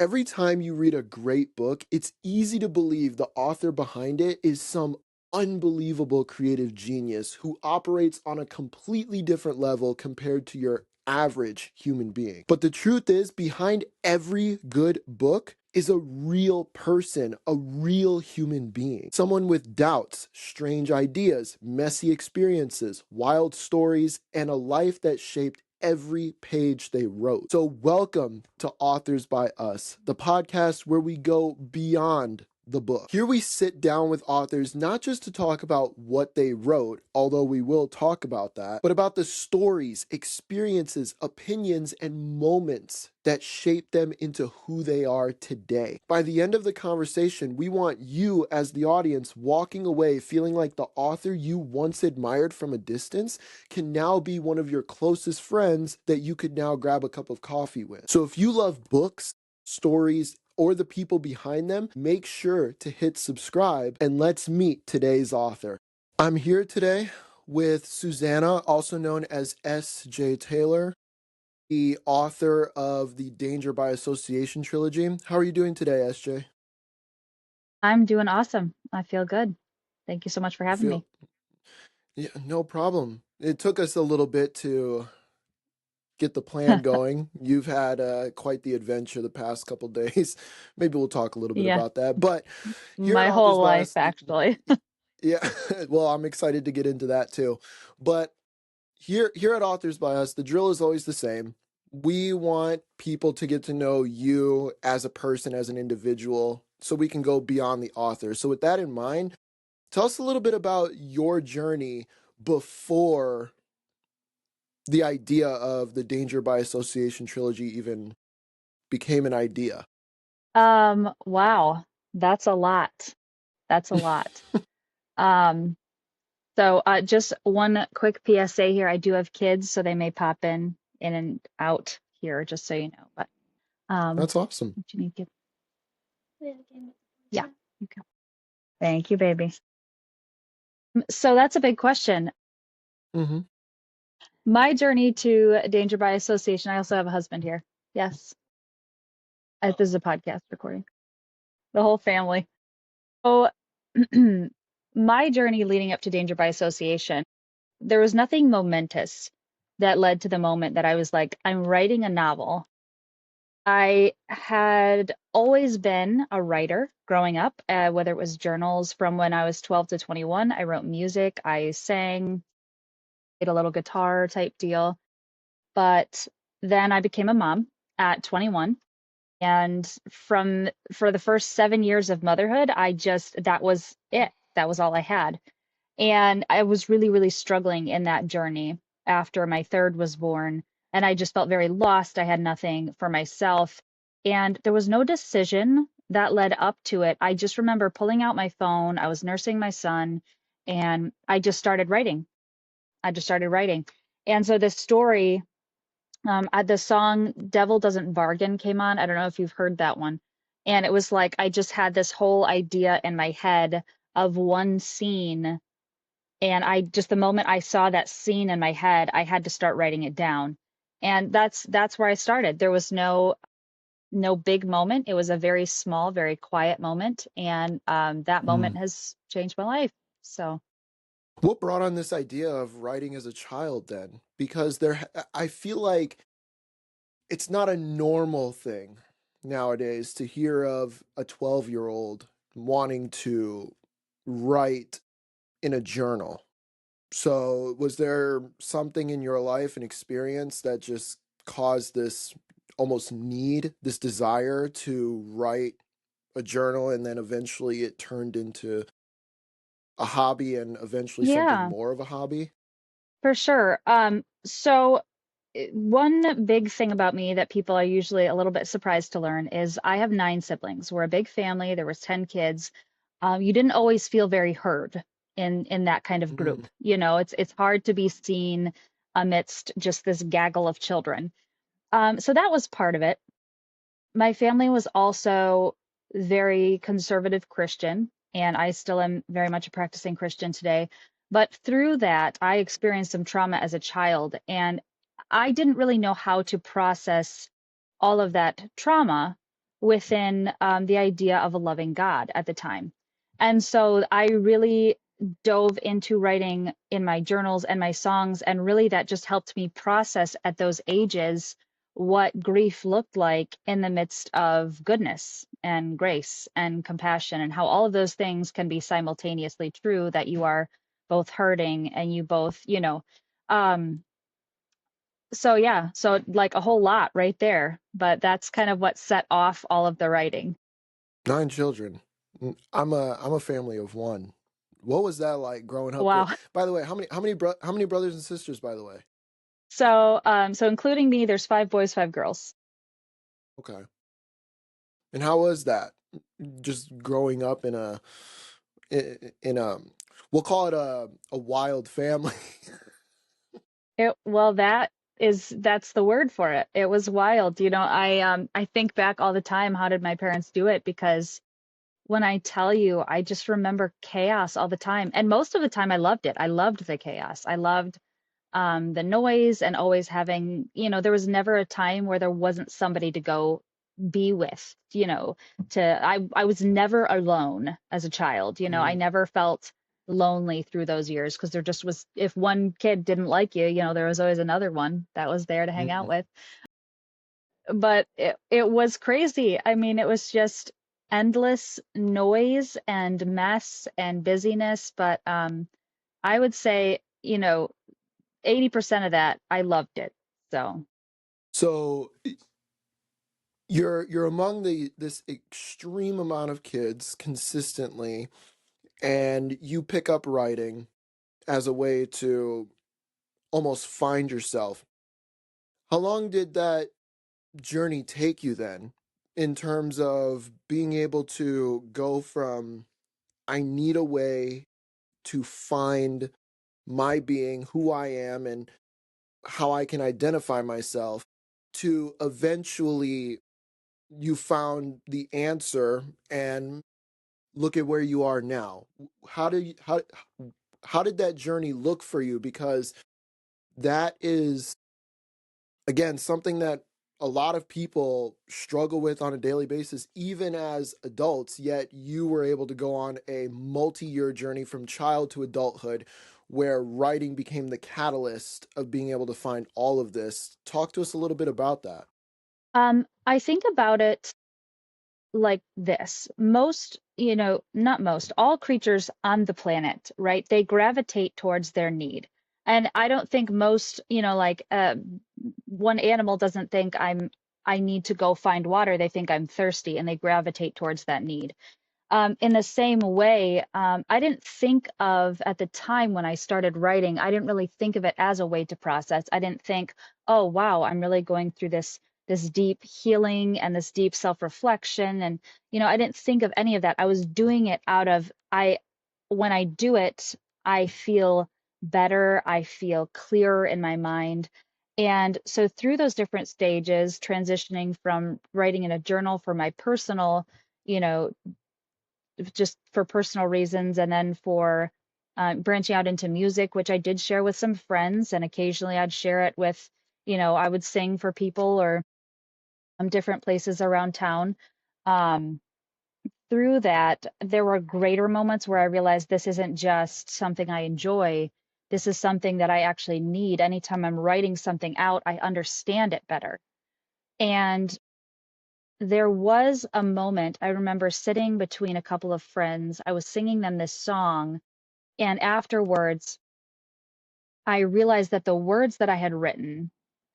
Every time you read a great book, it's easy to believe the author behind it is some unbelievable creative genius who operates on a completely different level compared to your average human being. But the truth is, behind every good book is a real person, a real human being. Someone with doubts, strange ideas, messy experiences, wild stories, and a life that shaped every page they wrote. So, welcome to Authors by Us, the podcast where we go beyond the book. Here we sit down with authors not just to talk about what they wrote, although we will talk about that, but about the stories, experiences, opinions, and moments that shape them into who they are today. By the end of the conversation, we want you as the audience walking away feeling like the author you once admired from a distance can now be one of your closest friends that you could now grab a cup of coffee with. So if you love books, stories, or the people behind them, make sure to hit subscribe and let's meet today's author. I'm here today with Susanna, also known as S.J. Taylor, the author of the Danger by Association trilogy. How are you doing today, S.J.? I'm doing awesome. I feel good. Thank you so much for You having feel? me. Yeah, no problem. It took us a little bit to get the plan going. You've had quite the adventure the past couple days. Maybe we'll talk a little bit Yeah, about that. But here at my Authors whole by life Us, actually. yeah, well, I'm excited to get into that too. But here at Authors by Us, the drill is always the same. We want people to get to know you as a person, as an individual, so we can go beyond the author. So with that in mind, tell us a little bit about your journey before the idea of the Danger by Association trilogy even became an idea. Wow, that's a lot. That's a lot. Um, just one quick PSA here. I do have kids, so they may pop in and out here, just so you know. But That's awesome. what you need to yeah, you go. Thank you, baby. So that's a big question. Mm-hmm. My journey to Danger by Association. I also have a husband here. Yes, this is a podcast recording. The whole family. So, my journey leading up to Danger by Association, there was nothing momentous that led to the moment that I was like, I'm writing a novel. I had always been a writer growing up, whether it was journals from when I was 12 to 21. I wrote music, I sang, played a little guitar type deal. But then I became a mom at 21. And for the first 7 years of motherhood, that was it. That was all I had. And I was really, really struggling in that journey after my third was born. And I just felt very lost. I had nothing for myself. And there was no decision that led up to it. I just remember pulling out my phone. I was nursing my son and I just started writing. I just started writing. And so this story, the song Devil Doesn't Bargain came on. I don't know if you've heard that one. And it was like I just had this whole idea in my head of one scene, and the moment I saw that scene in my head, I had to start writing it down. And that's where I started. There was no big moment. It was a very small, very quiet moment, and that Hmm. moment has changed my life. So What brought on this idea of writing as a child then? Because I feel like it's not a normal thing nowadays to hear of a 12-year-old wanting to write in a journal. So, was there something in your life, an experience that just caused this almost need, this desire to write a journal, and then eventually it turned into a hobby and eventually something yeah, more of a hobby? for sure. One big thing about me that people are usually a little bit surprised to learn is I have 9 siblings. We're a big family. There was 10 kids. You didn't always feel very heard in that kind of Mm, group. You know, it's hard to be seen amidst just this gaggle of children. So that was part of it. My family was also very conservative Christian, and I still am very much a practicing Christian today. But through that, I experienced some trauma as a child, and I didn't really know how to process all of that trauma. within the idea of a loving God at the time. And so I really dove into writing in my journals and my songs, and really that just helped me process at those ages what grief looked like in the midst of goodness and grace and compassion, and how all of those things can be simultaneously true, that you are both hurting and you both, um, so yeah, so like a whole lot right there, but that's kind of what set off all of the writing. 9 children. I'm a family of 1. What was that like growing up Wow. with by the way, how many brothers and sisters, by the way? So including me, there's 5 boys, 5 girls. Okay. And how was that? Just growing up in a we'll call it a wild family. Well, that's the word for it. It was wild. I think back all the time, how did my parents do it? Because when I tell you, I just remember chaos all the time. And most of the time I loved it. I loved the chaos. I loved the noise, and always having, there was never a time where there wasn't somebody to go be with, I was never alone as a child. I Mhm, never felt lonely through those years, because there just was, if one kid didn't like you, there was always another one that was there to hang out mhm. with. But it was crazy. I mean, it was just endless noise and mess and busyness. But I would say, 80% of that, I loved it. So, So you're among this extreme amount of kids consistently, and you pick up writing as a way to almost find yourself. How long did that journey take you then, in terms of being able to go from I need a way to find my being, who I am, and how I can identify myself, to eventually you found the answer and look at where you are now? How do you, how did that journey look for you? Because that is, again, something that a lot of people struggle with on a daily basis, even as adults, yet you were able to go on a multi-year journey from child to adulthood, where writing became the catalyst of being able to find all of this. Talk to us a little bit about that. I think about it like this. Not most, all creatures on the planet, right? They gravitate towards their need. And I don't think most, one animal doesn't think I need to go find water. They think I'm thirsty, and they gravitate towards that need. In the same way, I didn't think of, at the time when I started writing, I didn't really think of it as a way to process. I didn't think, oh wow, I'm really going through this deep healing and this deep self-reflection. And I didn't think of any of that. I was doing it out of, I when I do it, I feel better, I feel clearer in my mind. And so through those different stages, transitioning from writing in a journal for my personal, you know, just for personal reasons, and then for branching out into music, which I did share with some friends, and occasionally I'd share it with, I would sing for people, or different places around town. Um, Through that, there were greater moments where I realized this isn't just something I enjoy. This is something that I actually need. Anytime I'm writing something out, I understand it better. And there was a moment I remember sitting between a couple of friends. I was singing them this song, and afterwards, I realized that the words that I had written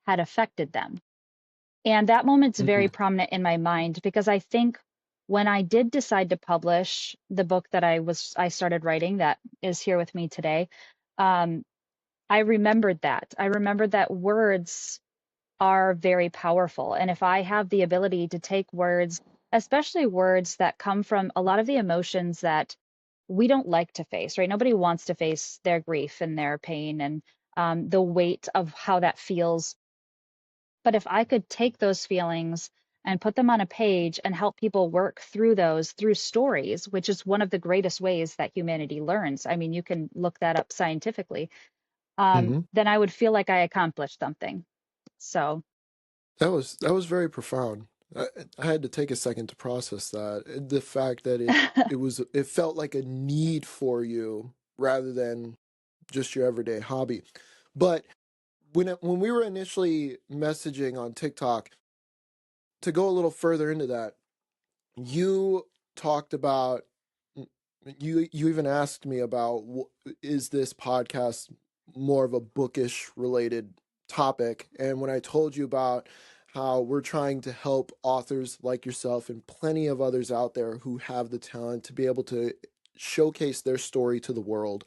had affected them. And that moment's very Mhm. prominent in my mind, because I think when I did decide to publish the book that I started writing, that is here with me today, um, I remembered that. I remembered that words are very powerful. And if I have the ability to take words, especially words that come from a lot of the emotions that we don't like to face, right? Nobody wants to face their grief and their pain, and the weight of how that feels. But if I could take those feelings and put them on a page and help people work through those through stories, which is one of the greatest ways that humanity learns. I mean, you can look that up scientifically. Mhm. Then I would feel like I accomplished something. So, That was very profound. I, I had to take a second to process that. The fact that it felt like a need for you rather than just your everyday hobby. But when we were initially messaging on TikTok, to go a little further into that, you talked about you even asked me about is this podcast more of a bookish related topic, and when I told you about how we're trying to help authors like yourself and plenty of others out there who have the talent to be able to showcase their story to the world,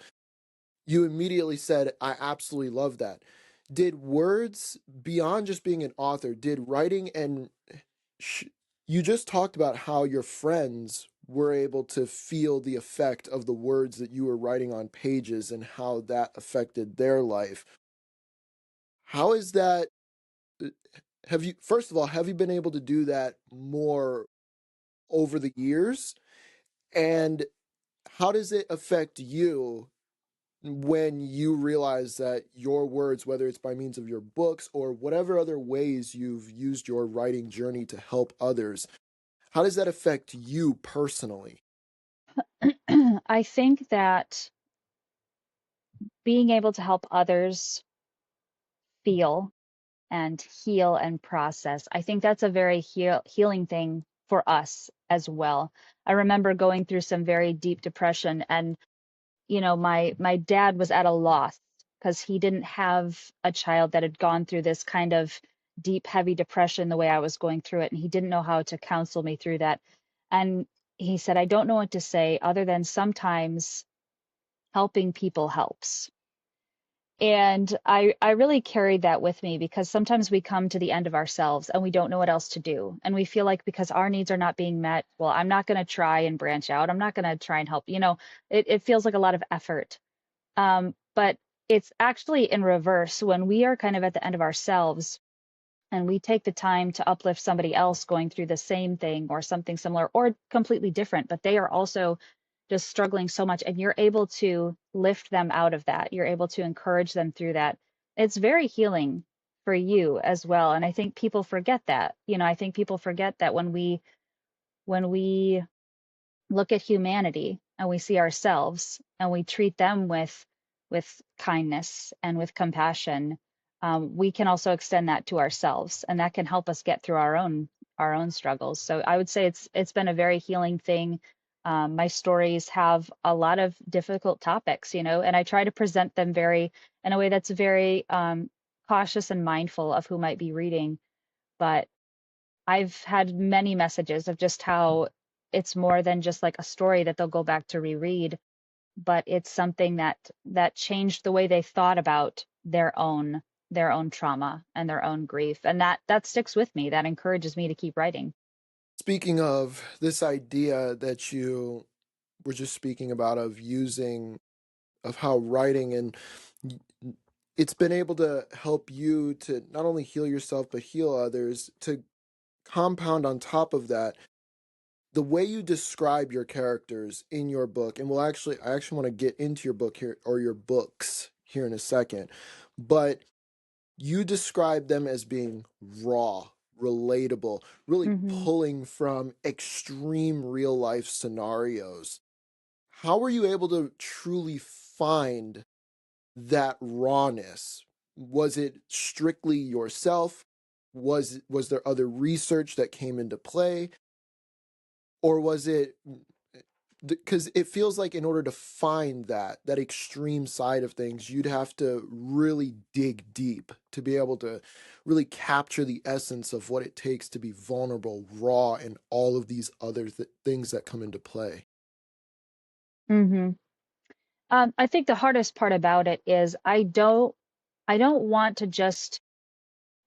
you immediately said, I absolutely love that. Did words, beyond just being an author, did writing and sh- you just talked about how your friends were able to feel the effect of the words that you were writing on pages and how that affected their life. How is that? uh, Have you, first of all, have you been able to do that more over the years? And how does it affect you when you realize that your words, whether it's by means of your books or whatever other ways you've used your writing journey to help others, how does that affect you personally? I think that being able to help others feel and heal and process, I think that's a very healing thing for us as well. I remember going through some very deep depression, and my dad was at a loss because he didn't have a child that had gone through this kind of deep, heavy depression the way I was going through it, and he didn't know how to counsel me through that. And he said, I don't know what to say other than sometimes helping people helps. And I really carried that with me because sometimes we come to the end of ourselves and we don't know what else to do. And we feel like because our needs are not being met, well, I'm not going to try and branch out. I'm not going to try and help. It feels like a lot of effort. But it's actually in reverse when we are kind of at the end of ourselves and we take the time to uplift somebody else going through the same thing or something similar or completely different, but they are also just struggling so much, and you're able to lift them out of that. You're able to encourage them through that. It's very healing for you as well. And I think people forget that. I think people forget that when we look at humanity and we see ourselves and we treat them with kindness and with compassion, we can also extend that to ourselves, and that can help us get through our own struggles. So I would say it's been a very healing thing. My stories have a lot of difficult topics, and I try to present them very in a way that's very cautious and mindful of who might be reading. But I've had many messages of just how it's more than just like a story that they'll go back to reread, but it's something that changed the way they thought about their own trauma and their own grief. And that sticks with me. That encourages me to keep writing. Speaking of this idea that you were just speaking about of using, of how writing and it's been able to help you to not only heal yourself but heal others, to compound on top of that, the way you describe your characters in your book, and I actually want to get into your book here, or your books here in a second, but you describe them as being raw, relatable, really Hmm. pulling from extreme real life scenarios. How were you able to truly find that rawness? Was it strictly yourself? Was there other research that came into play? Or was it, because it feels like in order to find that extreme side of things, you'd have to really dig deep to be able to really capture the essence of what it takes to be vulnerable, raw, and all of these other things that come into play. Hmm. I think the hardest part about it is I don't want to just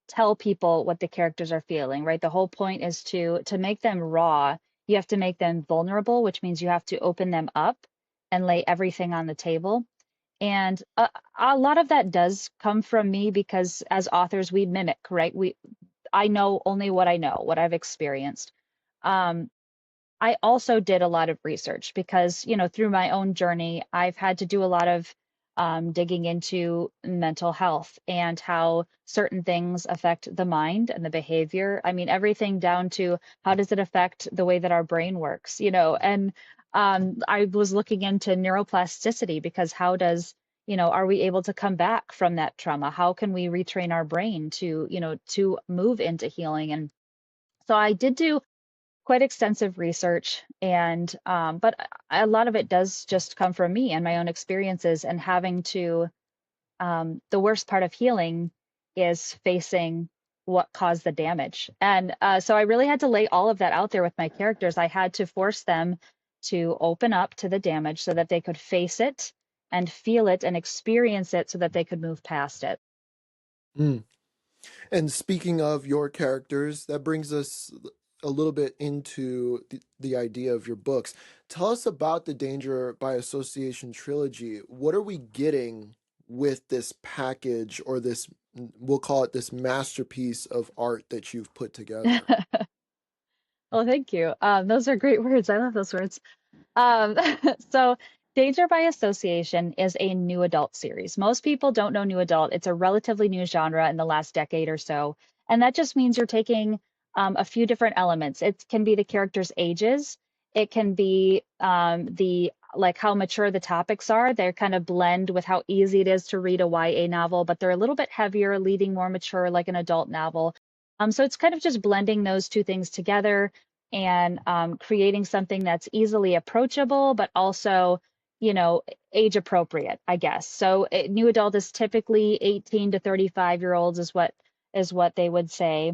tell people what the characters are feeling, right? The whole point is to make them raw. You have to make them vulnerable, which means you have to open them up and lay everything on the table. And a lot of that does come from me because as authors, we mimic, right? I know only what I know, what I've experienced. Um, I also did a lot of research because, through my own journey, I've had to do a lot of digging into mental health and how certain things affect the mind and the behavior. I mean, everything down to how does it affect the way that our brain works, and I was looking into neuroplasticity because how does, are we able to come back from that trauma? How can we retrain our brain to, to move into healing? And so I did do quite extensive research and but a lot of it does just come from me and my own experiences and having to the worst part of healing is facing what caused the damage. And so I really had to lay all of that out there with my characters. I had to force them to open up to the damage so that they could face it and feel it and experience it so that they could move past it. Mm. And speaking of your characters, that brings us a little bit into the idea of your books. Tell us about the Danger by Association trilogy. What are we getting with this package or this, we'll call it this masterpiece of art that you've put together? Well, thank you. Those are great words. I love those words. Um, so Danger by Association is a new adult series. Most people don't know new adult. It's a relatively new genre in the last decade or so. And that just means you're taking a few different elements. It can be the characters' ages. It can be the like how mature the topics are. They're kind of blend with how easy it is to read a YA novel, but they're a little bit heavier, leading more mature like an adult novel. So it's kind of just blending those two things together and creating something that's easily approachable, but also, age appropriate, I guess. So new adult is typically 18 to 35-year-olds is what they would say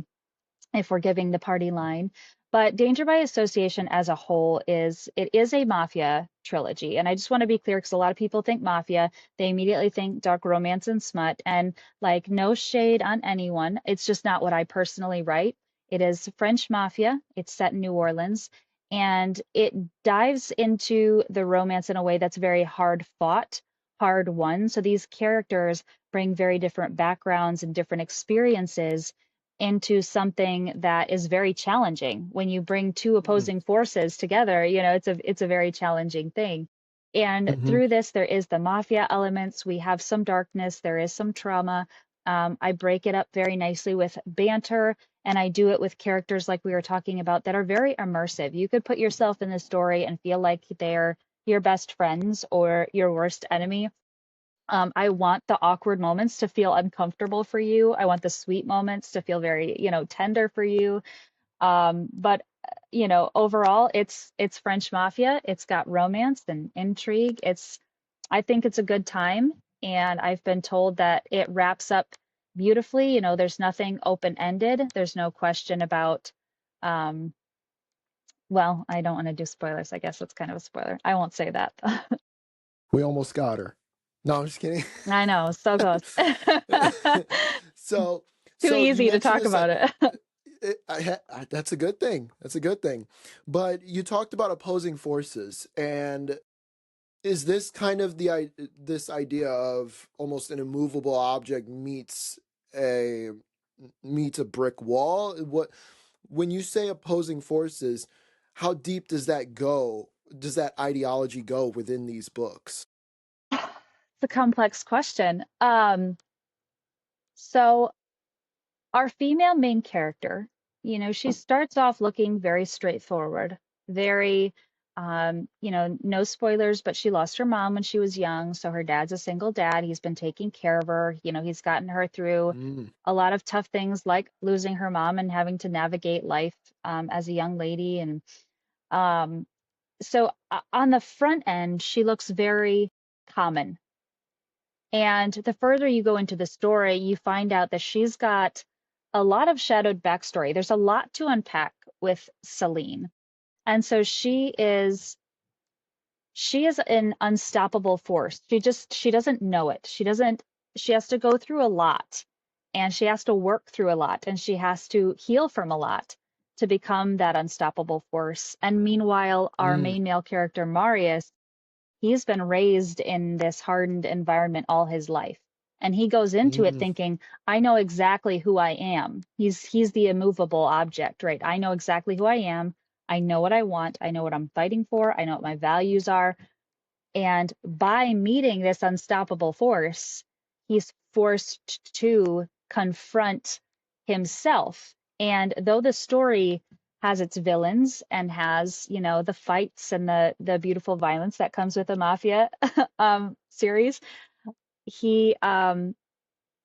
if we're giving the party line. But Danger by Association as a whole is a Mafia trilogy. And I just want to be clear because a lot of people think Mafia, they immediately think dark romance and smut. And like no shade on anyone. It's just not what I personally write. It is French Mafia. It's set in New Orleans. And it dives into the romance in a way that's very hard fought, hard won. So these characters bring very different backgrounds and different experiences into something that is very challenging. When you bring two Mm. opposing forces together, it's a very challenging thing. And Hmm. through this, there is the mafia elements. We have some darkness. There is some trauma. I break it up very nicely with banter, and I do it with characters like we were talking about that are very immersive. You could put yourself in the story and feel like they're your best friends or your worst enemy. I want the awkward moments to feel uncomfortable for you. I want the sweet moments to feel very, tender for you. But overall, it's French Mafia. It's got romance and intrigue. I think it's a good time, and I've been told that it wraps up beautifully. There's nothing open-ended. There's no question about, um, well, I don't want to do spoilers. I guess that's kind of a spoiler. I won't say that. We almost got her. No, I'm just kidding. I know, so close. so, Too so you easy to mentioned talk this. about it. That's a good thing. That's a good thing. But you talked about opposing forces, and is this kind of this idea of almost an immovable object a meets a brick wall? What when you say opposing forces, how deep does that go? Does that ideology go within these books? It's a complex question. So our female main character, she starts off looking very straightforward, very, no spoilers, but she lost her mom when she was young. So her dad's a single dad. He's been taking care of her. He's gotten her through Mm, a lot of tough things like losing her mom and having to navigate life as a young lady. And um, so on the front end, she looks very common. And the further you go into the story, you find out that she's got a lot of shadowed backstory. There's a lot to unpack with Celine. And so she is an unstoppable force. She doesn't know it. She has to go through a lot and she has to work through a lot and she has to heal from a lot to become that unstoppable force. And meanwhile, our mm, main male character, Marius, he's been raised in this hardened environment all his life. And he goes into it mm, thinking, I know exactly who I am. He's the immovable object, right? I know exactly who I am. I know what I want. I know what I'm fighting for. I know what my values are. And by meeting this unstoppable force, he's forced to confront himself. And though the story has its villains and has, you know, the fights and the beautiful violence that comes with the Mafia series, he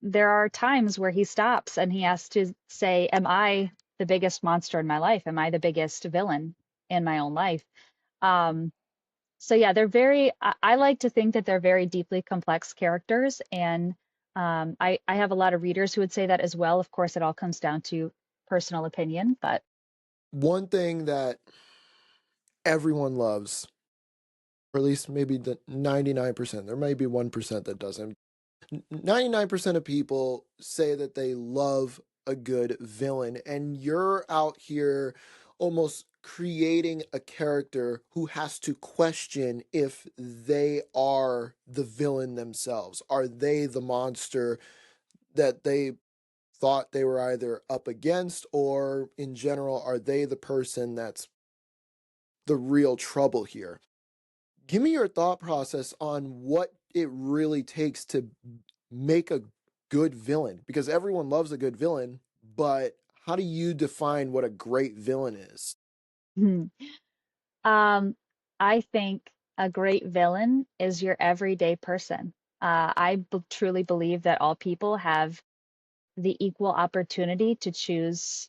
there are times where he stops and he has to say, am I the biggest monster in my life? Am I the biggest villain in my own life? Um, so yeah, they're very, I like to think that they're very deeply complex characters. And I have a lot of readers who would say that as well. Of course, it all comes down to personal opinion, but One thing that everyone loves, or at least maybe the 99%, there may be 1% that doesn't. 99% of people say that they love a good villain, and you're out here almost creating a character who has to question if they are the villain themselves. Are they the monster that they thought they were either up against, or in general, are they the person that's the real trouble here? Give me your thought process on what it really takes to make a good villain, because everyone loves a good villain, but how do you define what a great villain is? hmm. um, I think a great villain is your everyday person. Truly believe that all people have the equal opportunity to choose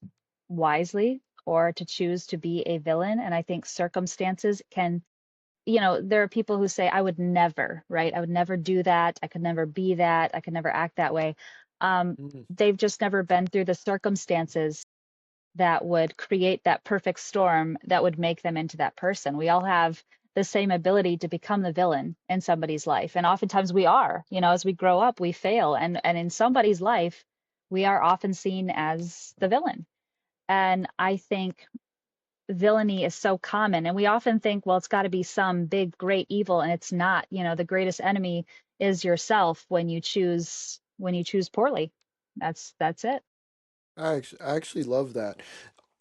wisely or to choose to be a villain. And I think circumstances can, you know, there are people who say, I would never, right? I would never do that. I could never be that. I could never act that way. Mm. They've just never been through the circumstances that would create that perfect storm that would make them into that person. We all have the same ability to become the villain in somebody's life. And oftentimes we are, you know, as we grow up, we fail. And in somebody's life, we are often seen as the villain. And I think villainy is so common. And we often think, well, it's got to be some big, great evil. And it's not, you know, the greatest enemy is yourself when you choose poorly. That's it. I actually love that.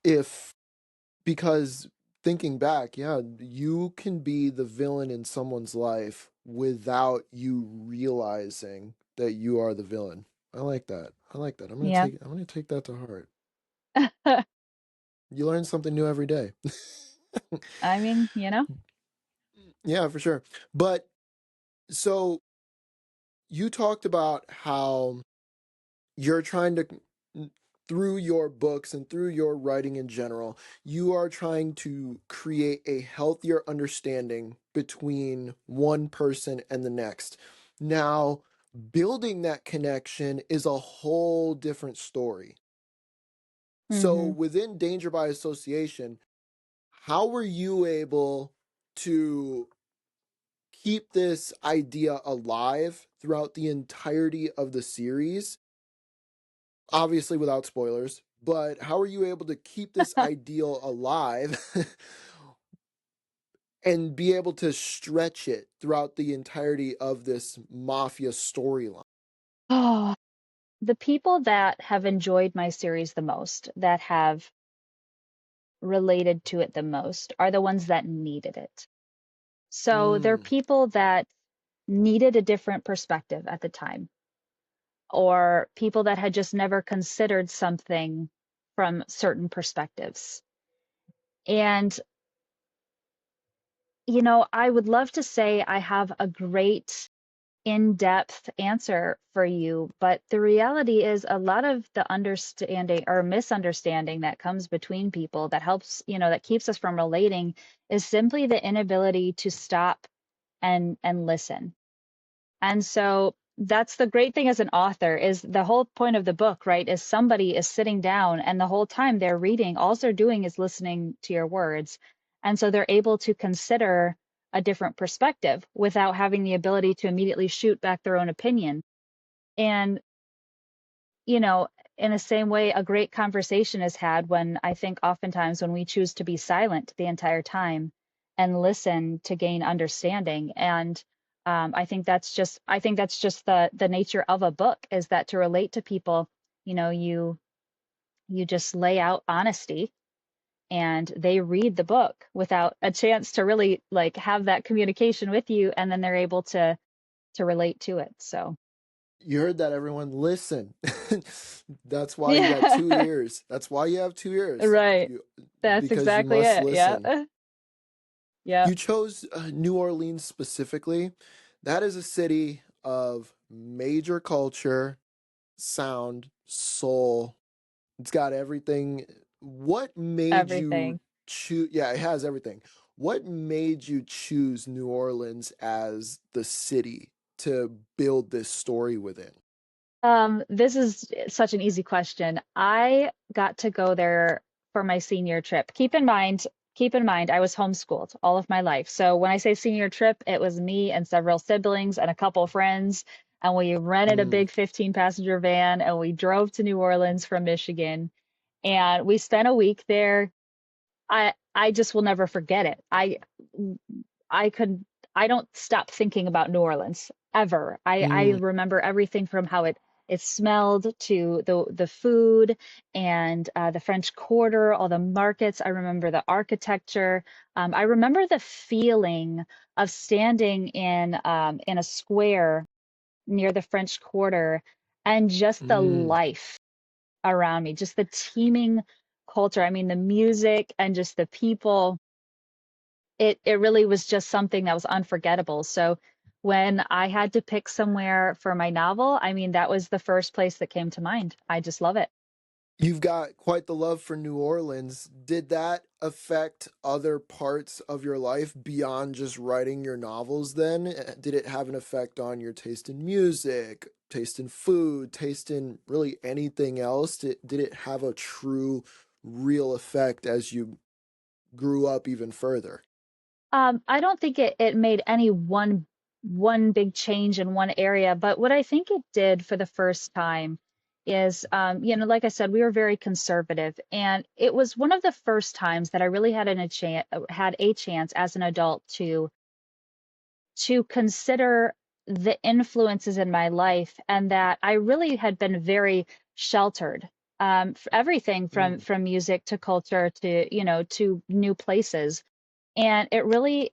If Because thinking back, yeah, you can be the villain in someone's life without you realizing that you are the villain. I like that. I like that. Yeah. I'm gonna take that to heart. You learn something new every day. I mean, you know. Yeah, for sure. But so you talked about how you're trying to, through your books and through your writing in general, you are trying to create a healthier understanding between one person and the next. Now, building that connection is a whole different story. So Hmm. within danger by association, how were you able to keep this idea alive throughout the entirety of the series? Obviously without spoilers, but how are you able to keep this ideal alive and be able to stretch it throughout the entirety of this Mafia storyline? Oh, the people that have enjoyed my series the most, that have related to it the most, are the ones that needed it. So they're Mm, people that needed a different perspective at the time, or people that had just never considered something from certain perspectives. And, you know, I would love to say I have a great in-depth answer for you, but the reality is a lot of the understanding or misunderstanding that comes between people that helps, you know, that keeps us from relating is simply the inability to stop and listen. And so that's the great thing as an author is the whole point of the book, right? Is somebody is sitting down and the whole time they're reading, all they're doing is listening to your words. And so they're able to consider a different perspective without having the ability to immediately shoot back their own opinion. And, you know, in the same way, a great conversation is had when I think oftentimes when we choose to be silent the entire time and listen to gain understanding. And I think that's just the nature of a book is that to relate to people, you know, you just lay out honesty and they read the book without a chance to really like have that communication with you, and then they're able to relate to it. So You heard that, everyone. Listen. That's why you got two yeah. ears. That's why you have two ears. Right. You, That's because you exactly must it. Yeah. listen. Yeah. You chose New Orleans specifically. That is a city of major culture, sound, soul. It's got everything. What made you Everything. choose? Yeah, it has everything. What made you choose New Orleans as the city to build this story within? This is such an easy question. I got to go there for my senior trip. Keep in mind, I was homeschooled all of my life. So when I say senior trip, it was me and several siblings and a couple friends, and we rented a Mm, big 15 passenger van and we drove to New Orleans from Michigan, and we spent a week there. I just will never forget it. I could I don't stop thinking about New Orleans ever. I mm, remember everything from how it smelled to the food and the French Quarter, all the markets. I remember the architecture. I remember the feeling of standing in a square near the French Quarter and just the mm. life around me, just the teeming culture. I mean, the music and just the people. It really was just something that was unforgettable. So when I had to pick somewhere for my novel, I mean, that was the first place that came to mind. I just love it. You've got quite the love for New Orleans. Did that affect other parts of your life beyond just writing your novels then? Did it have an effect on your taste in music, taste in food, taste in really anything else? Did it have a true, real effect as you grew up even further? I don't think it made any one big change in one area, but what I think it did for the first time is, like I said, we were very conservative, and it was one of the first times that I really had a chance as an adult to consider the influences in my life, and that I really had been very sheltered, everything Mm, from music to culture to to new places, and it really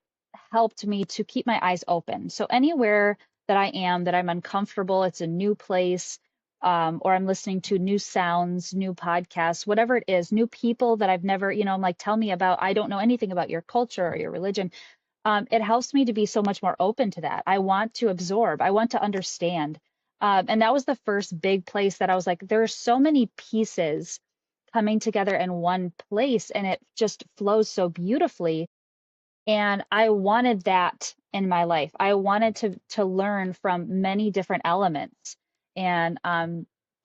helped me to keep my eyes open. So anywhere that I am that I'm uncomfortable, it's a new place, or I'm listening to new sounds, new podcasts, whatever it is, new people that I've never, I'm like, tell me about, I don't know anything about your culture or your religion. It helps me to be so much more open to that. I want to absorb, I want to understand. And that was the first big place that I was like, there are so many pieces coming together in one place, and it just flows so beautifully. And I wanted that in my life. I wanted to learn from many different elements. And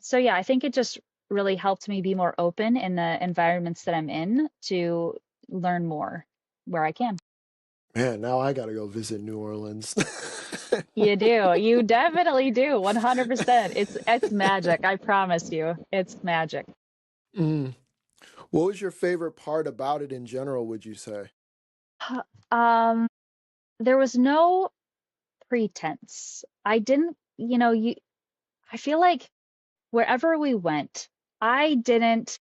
so yeah, I think it just really helped me be more open in the environments that I'm in to learn more where I can. man, now I gotta go visit New Orleans. You do. You definitely do. 100%. It's magic. I promise you. It's magic. Mm. What was your favorite part about it in general, would you say? Um, there was no pretense. I didn't, I feel like wherever we went, I didn't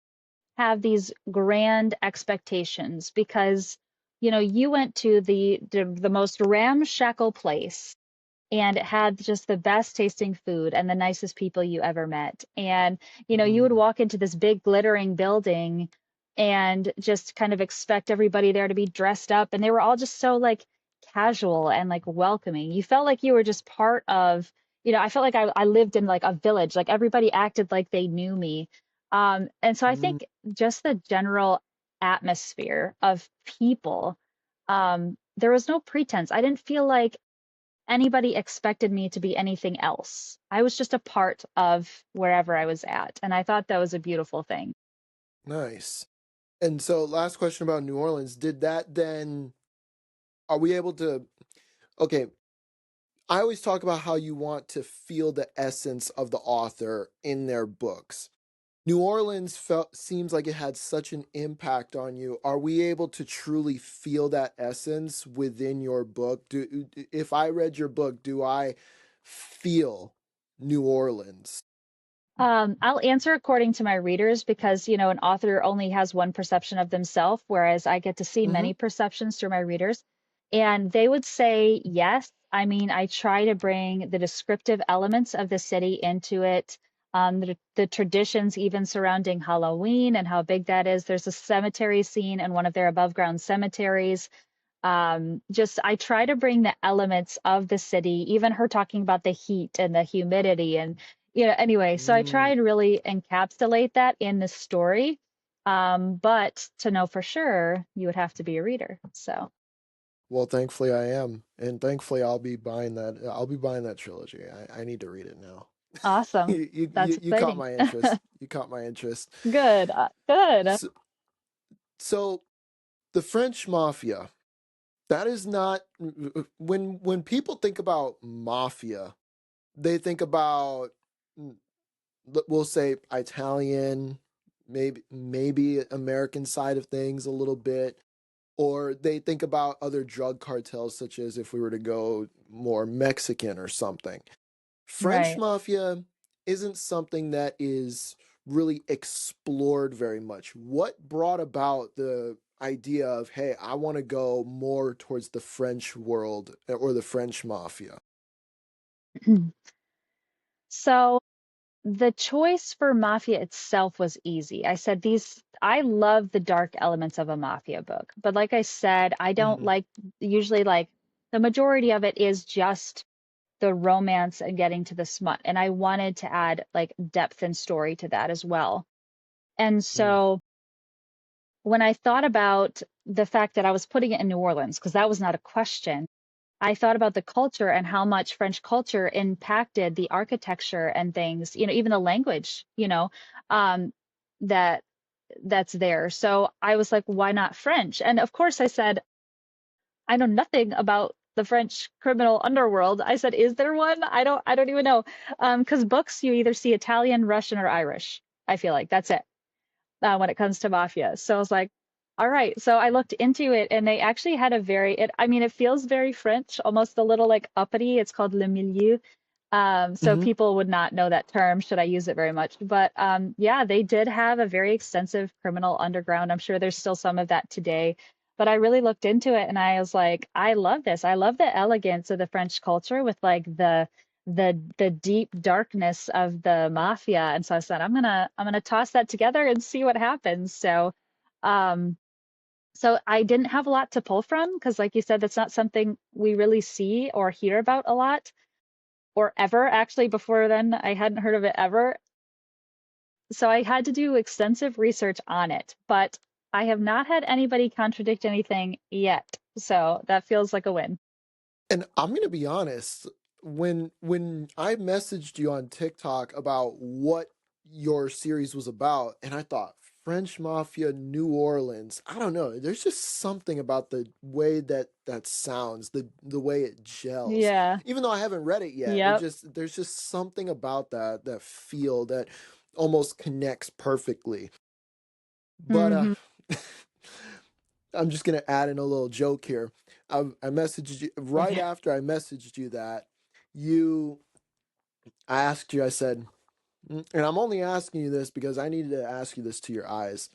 have these grand expectations because, you went to the most ramshackle place, and it had just the best tasting food and the nicest people you ever met. And, you would Mm, walk into this big glittering building and just kind of expect everybody there to be dressed up. And they were all just so like casual and like welcoming. You felt like you were just part of, I felt like I lived in like a village, like everybody acted like they knew me. And so I mm. think just the general atmosphere of people, there was no pretense. I didn't feel like anybody expected me to be anything else. I was just a part of wherever I was at. And I thought that was a beautiful thing. Nice. And so, last question about New Orleans. Did that then, are we able to? Okay, I always talk about how you want to feel the essence of the author in their books. New Orleans seems like it had such an impact on you. Are we able to truly feel that essence within your book? If I read your book, do I feel New Orleans? I'll answer according to my readers because, you know, an author only has one perception of themselves, whereas I get to see Mm-hmm. many perceptions through my readers. And they would say yes. I mean, I try to bring the descriptive elements of the city into it, the traditions even surrounding Halloween and how big that is. There's a cemetery scene in one of their above ground cemeteries. Just I try to bring the elements of the city, even her talking about the heat and the humidity and you know, anyway, so I Mm. try to really encapsulate that in the story. But to know for sure, you would have to be a reader. So Well, thankfully I am, and thankfully I'll be buying that. I'll be buying that trilogy. I need to read it now. awesome. That's You caught exciting. my interest. You caught my interest. Good. Good. So, so the French Mafia. That is not when people think about mafia, they think about mm, we'll say Italian, maybe American side of things a little bit, or they think about other drug cartels such as if we were to go more Mexican or something. French Right. mafia isn't something that is really explored very much. What brought about the idea of, hey, I want to go more towards the French world or the French mafia? So the choice for Mafia itself was easy. I said I love the dark elements of a Mafia book, but like I said, I don't Mm-hmm. like usually like the majority of it is just the romance and getting to the smut. And I wanted to add like depth and story to that as well. And Mm. so when I thought about the fact that I was putting it in New Orleans, because that was not a question, I thought about the culture and how much French culture impacted the architecture and things, you know, even the language, um, that that's there. So I was like, why not French? And of course I said, I know nothing about the French criminal underworld. I said, is there one? I don't even know. Because books you either see Italian, Russian, or Irish. I feel like that's it when it comes to mafia. So I was like, all right. So I looked into it and they actually had I mean, it feels very French, almost a little like uppity. It's called le milieu. So Mm-hmm. people would not know that term should I use it very much. But yeah, they did have a very extensive criminal underground. I'm sure there's still some of that today. But I really looked into it and I was like, I love this. I love the elegance of the French culture with like the deep darkness of the mafia. And so I said, I'm gonna toss that together and see what happens. Um, so I didn't have a lot to pull from because, like you said, that's not something we really see or hear about a lot or ever. Actually, before then, I hadn't heard of it ever. So I had to do extensive research on it, but I have not had anybody contradict anything yet. So that feels like a win. And I'm gonna be honest, when I messaged you on TikTok about what your series was about, and I thought French Mafia, New Orleans, I don't know, there's just something about the way that that sounds, the way it gels. Yeah. Even though I haven't read it yet, Yep. there's just something about that feel that almost connects perfectly. But Hmm. I'm just gonna add in a little joke here. I messaged you right Yeah. after I messaged you that you. I asked you. I said, and I'm only asking you this because I needed to ask you this to your eyes.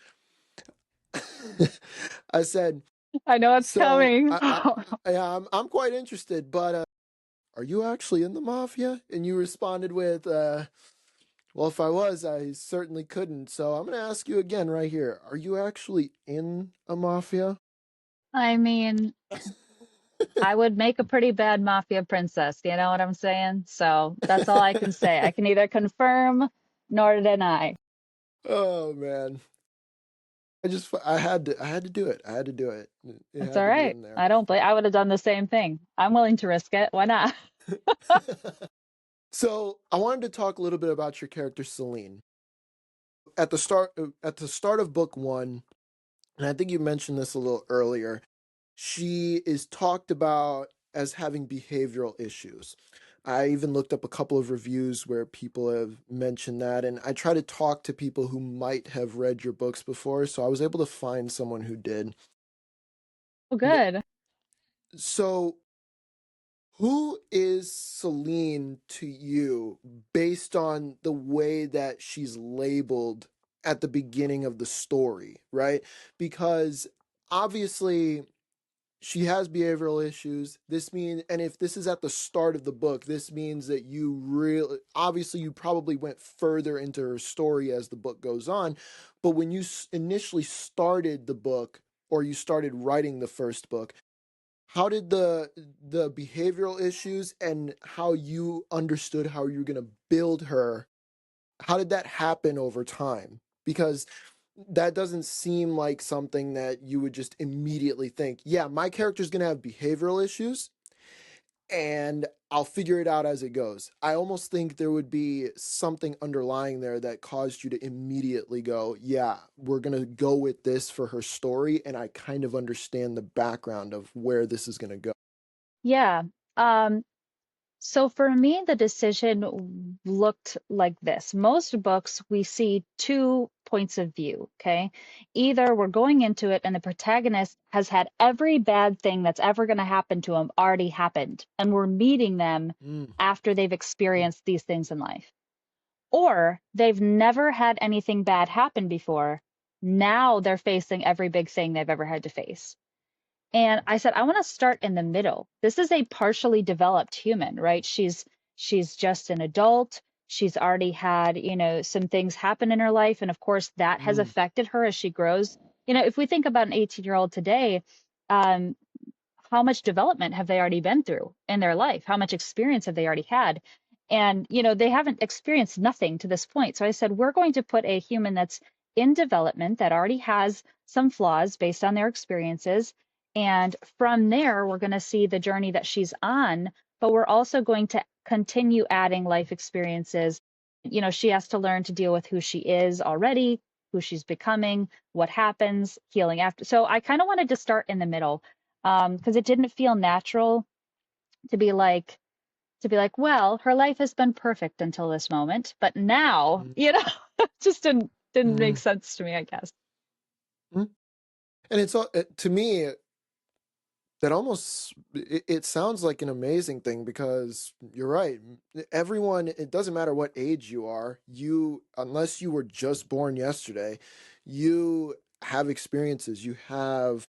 I said, I know it's so coming. yeah, I'm quite interested, but are you actually in the mafia? And you responded with, well, if I was, I certainly couldn't. So I'm gonna ask you again right here. Are you actually in a mafia? I mean, I would make a pretty bad mafia princess, you know what I'm saying? So that's all I can say. I can neither confirm nor deny. Oh man. I had to do it. I had to do it. It That's had all to be right. in there. I don't blame. I would have done the same thing. I'm willing to risk it. Why not? So I wanted to talk a little bit about your character Celine. At the start of book one, and I think you mentioned this a little earlier, she is talked about as having behavioral issues. I even looked up a couple of reviews where people have mentioned that, and I try to talk to people who might have read your books before, so I was able to find someone who did. Oh, good. So Who is Celine to you based on the way that she's labeled at the beginning of the story, right? Because obviously she has behavioral issues. This means, and if this is at the start of the book, this means that you really, obviously, you probably went further into her story as the book goes on. But when you initially started the book, or you started writing the first book, how did the behavioral issues and how you understood how you were going to build her, how did that happen over time? Because that doesn't seem like something that you would just immediately think, yeah, my character's going to have behavioral issues and I'll figure it out as it goes. I almost think there would be something underlying there that caused you to immediately go, yeah, we're going to go with this for her story. And I kind of understand the background of where this is going to go. Yeah. Um, So for me, the decision looked like this. Most books, we see two points of view, okay? Either we're going into it and the protagonist has had every bad thing that's ever going to happen to him already happened, and we're meeting them Mm, after they've experienced these things in life. Or they've never had anything bad happen before. Now they're facing every big thing they've ever had to face. And I said, I want to start in the middle. This is a partially developed human, right? She's just an adult. She's already had, some things happen in her life. And of course, that has mm, affected her as she grows. If we think about an 18-year-old today, um, how much development have they already been through in their life? How much experience have they already had? And, they haven't experienced nothing to this point. So I said, we're going to put a human that's in development that already has some flaws based on their experiences. And from there, we're going to see the journey that she's on, but we're also going to continue adding life experiences. She has to learn to deal with who she is already, who she's becoming, what happens, healing after. So I kind of wanted to start in the middle because it didn't feel natural to be like well, her life has been perfect until this moment, but now, mm, just didn't make mm, sense to me, I guess. mm. And it's to me, that almost it sounds like an amazing thing because you're right. Everyone, it doesn't matter what age you are, you, unless you were just born yesterday, you have experiences, you have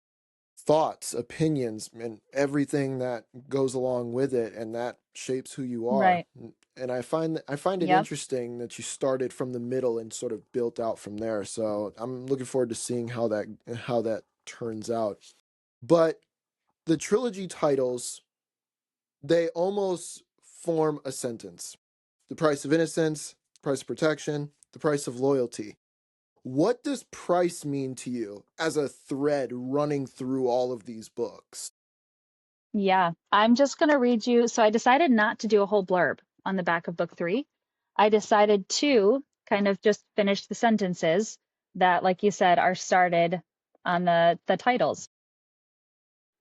thoughts, opinions, and everything that goes along with it, and that shapes who you are. Right. And I find it Yep. interesting that you started from the middle and sort of built out from there. So I'm looking forward to seeing how that turns out. But the trilogy titles, they almost form a sentence. The price of innocence, the price of protection, the price of loyalty. What does price mean to you as a thread running through all of these books? Yeah. I'm just going to read you. So I decided not to do a whole blurb on the back of book 3. I decided to kind of just finish the sentences that, like you said, are started on the titles.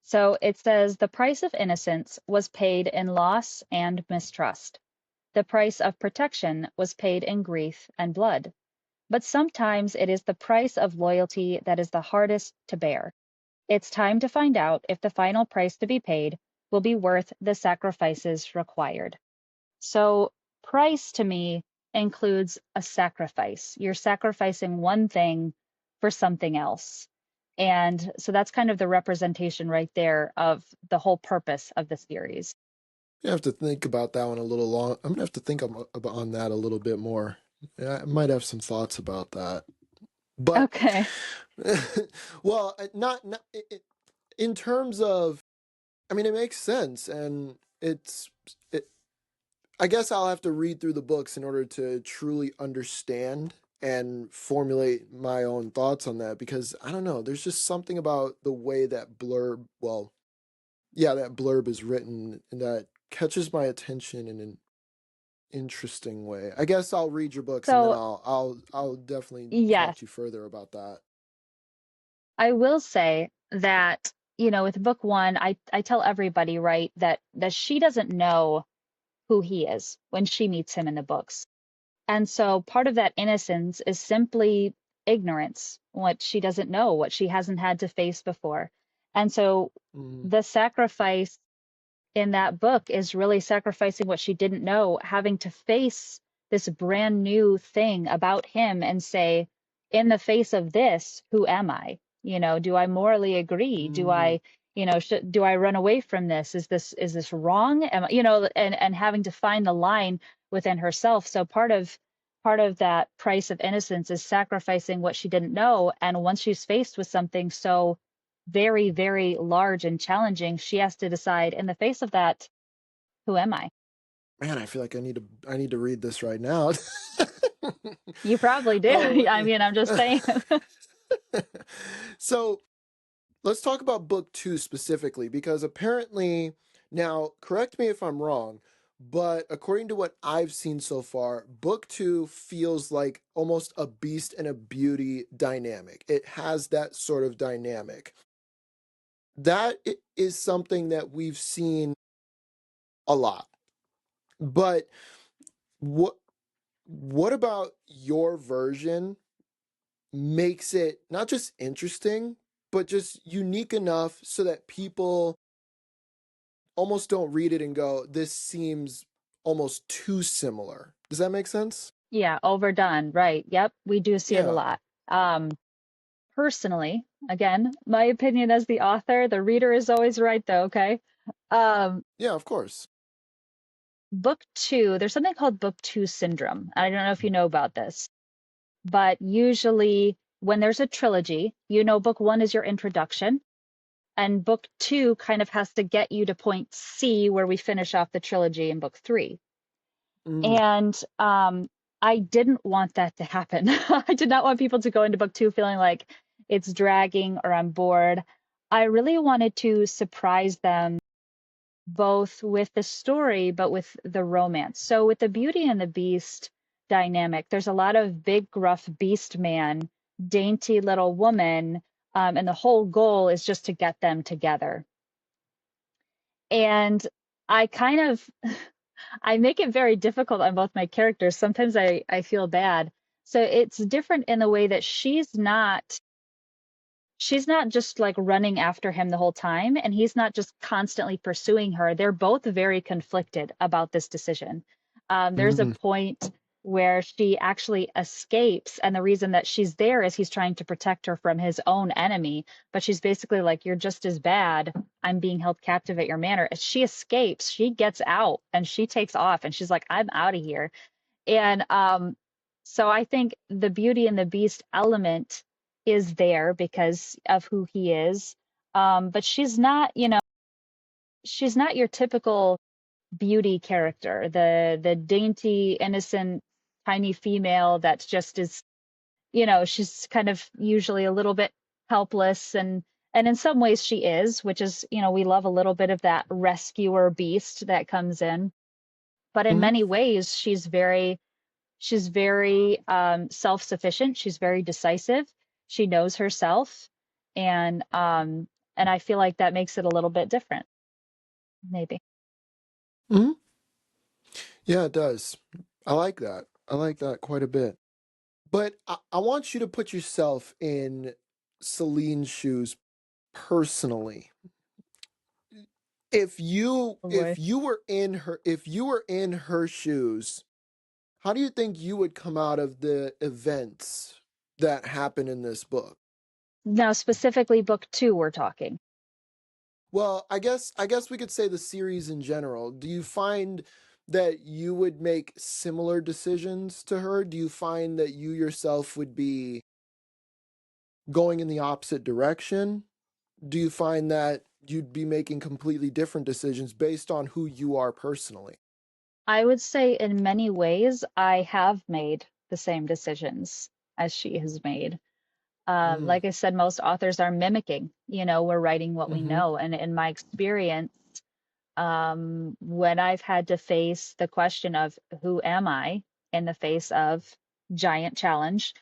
So it says, the price of innocence was paid in loss and mistrust. The price of protection was paid in grief and blood. But sometimes it is the price of loyalty that is the hardest to bear. It's time to find out if the final price to be paid will be worth the sacrifices required. So, price to me includes a sacrifice. You're sacrificing one thing for something else. And so that's kind of the representation right there of the whole purpose of the series. You have to think about that one a little long. I'm gonna have to think on that a little bit more. Yeah, I might have some thoughts about that. But, Okay. well, not in terms of. I mean, it makes sense, and it's. It, I guess I'll have to read through the books in order to truly understand and formulate my own thoughts on that because I don't know, there's just something about the way that blurb, well, yeah, that blurb is written and that catches my attention in an interesting way. I guess I'll read your books and then So, I'll definitely talk yes, to you further about that. I will say that, with book 1, I tell everybody, right, that she doesn't know who he is when she meets him in the books. And so part of that innocence is simply ignorance, what she doesn't know, what she hasn't had to face before. And so Mm, the sacrifice in that book is really sacrificing what she didn't know, having to face this brand new thing about him and say, in the face of this, who am I? You know, do I morally agree? Do Mm. I, do I run away from this? Is this wrong? And having to find the line within herself. So part of that price of innocence is sacrificing what she didn't know. And once she's faced with something so very, very large and challenging, she has to decide in the face of that, who am I? Man, I feel like I need to read this right now. You probably do. Oh, I mean, I'm just saying. so let's talk about book two specifically, because apparently, now correct me if I'm wrong, but according to what I've seen so far, book two feels like almost a beast and a beauty dynamic. It has that sort of dynamic. Is something that we've seen a lot. But what what about your version makes it not just interesting, but just unique enough so that people almost don't read it and go, this seems almost too similar. Does that make sense? Yeah, overdone. Right. Yep. We do see it a Yeah. lot. Personally, again, my opinion as the author, the reader is always right though, okay? Um, Yeah, of course. book two, there's something called book two syndrome. I don't know if you know about this, but usually when there's a trilogy, book one is your introduction. And book two kind of has to get you to point C where we finish off the trilogy in book three. Mm, And I didn't want that to happen. I did not want people to go into book two feeling like it's dragging or I'm bored. I really wanted to surprise them both with the story, but with the romance. So with the Beauty and the Beast dynamic, there's a lot of big, gruff beast man, dainty little woman, and the whole goal is just to get them together. And I kind of I make it very difficult on both my characters. Sometimes I feel bad. So it's different in the way that she's not just like running after him the whole time, and he's not just constantly pursuing her. They're both very conflicted about this decision. There's a mm, point where she actually escapes, and the reason that she's there is he's trying to protect her from his own enemy. But she's basically like, "You're just as bad. I'm being held captive at your manor." As she escapes, she gets out and she takes off, and she's like, "I'm out of here." And so I think the Beauty and the Beast element is there because of who he is. But she's not your typical beauty character, the dainty, innocent, tiny female that just is, she's kind of usually a little bit helpless and in some ways she is, which is, we love a little bit of that rescuer beast that comes in. But in mm, many ways, she's very self-sufficient. She's very decisive. She knows herself, and I feel like that makes it a little bit different, maybe. mm. Yeah, it does. I like that. I like that quite a bit. But I want you to put yourself in Celine's shoes personally. Oh boy. If you were in her shoes, how do you think you would come out of the events that happen in this book? Now, specifically, book two, we're talking. Well, I guess we could say the series in general. Do you find that you would make similar decisions to her? Do you find that you yourself would be going in the opposite direction? Do you find that you'd be making completely different decisions based on who you are personally? I would say in many ways, I have made the same decisions as she has made. Mm, Like I said, most authors are mimicking, we're writing what we mm-hmm, know. And in my experience, when I've had to face the question of who am I in the face of giant challenge,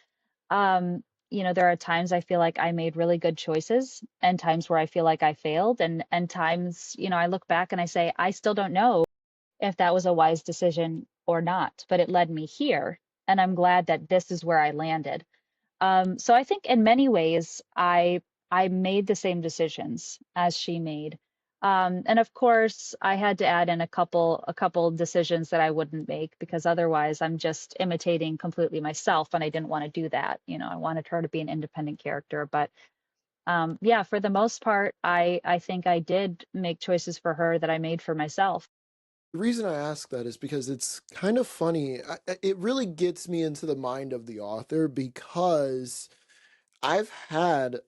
um, there are times I feel like I made really good choices and times where I feel like I failed and times, I look back and I say, I still don't know if that was a wise decision or not, but it led me here. And I'm glad that this is where I landed. So I think in many ways I made the same decisions as she made. And of course, I had to add in a couple decisions that I wouldn't make because otherwise I'm just imitating completely myself, and I didn't want to do that. I wanted her to be an independent character, but yeah, for the most part, I think I did make choices for her that I made for myself. The reason I ask that is because it's kind of funny. It really gets me into the mind of the author because I've had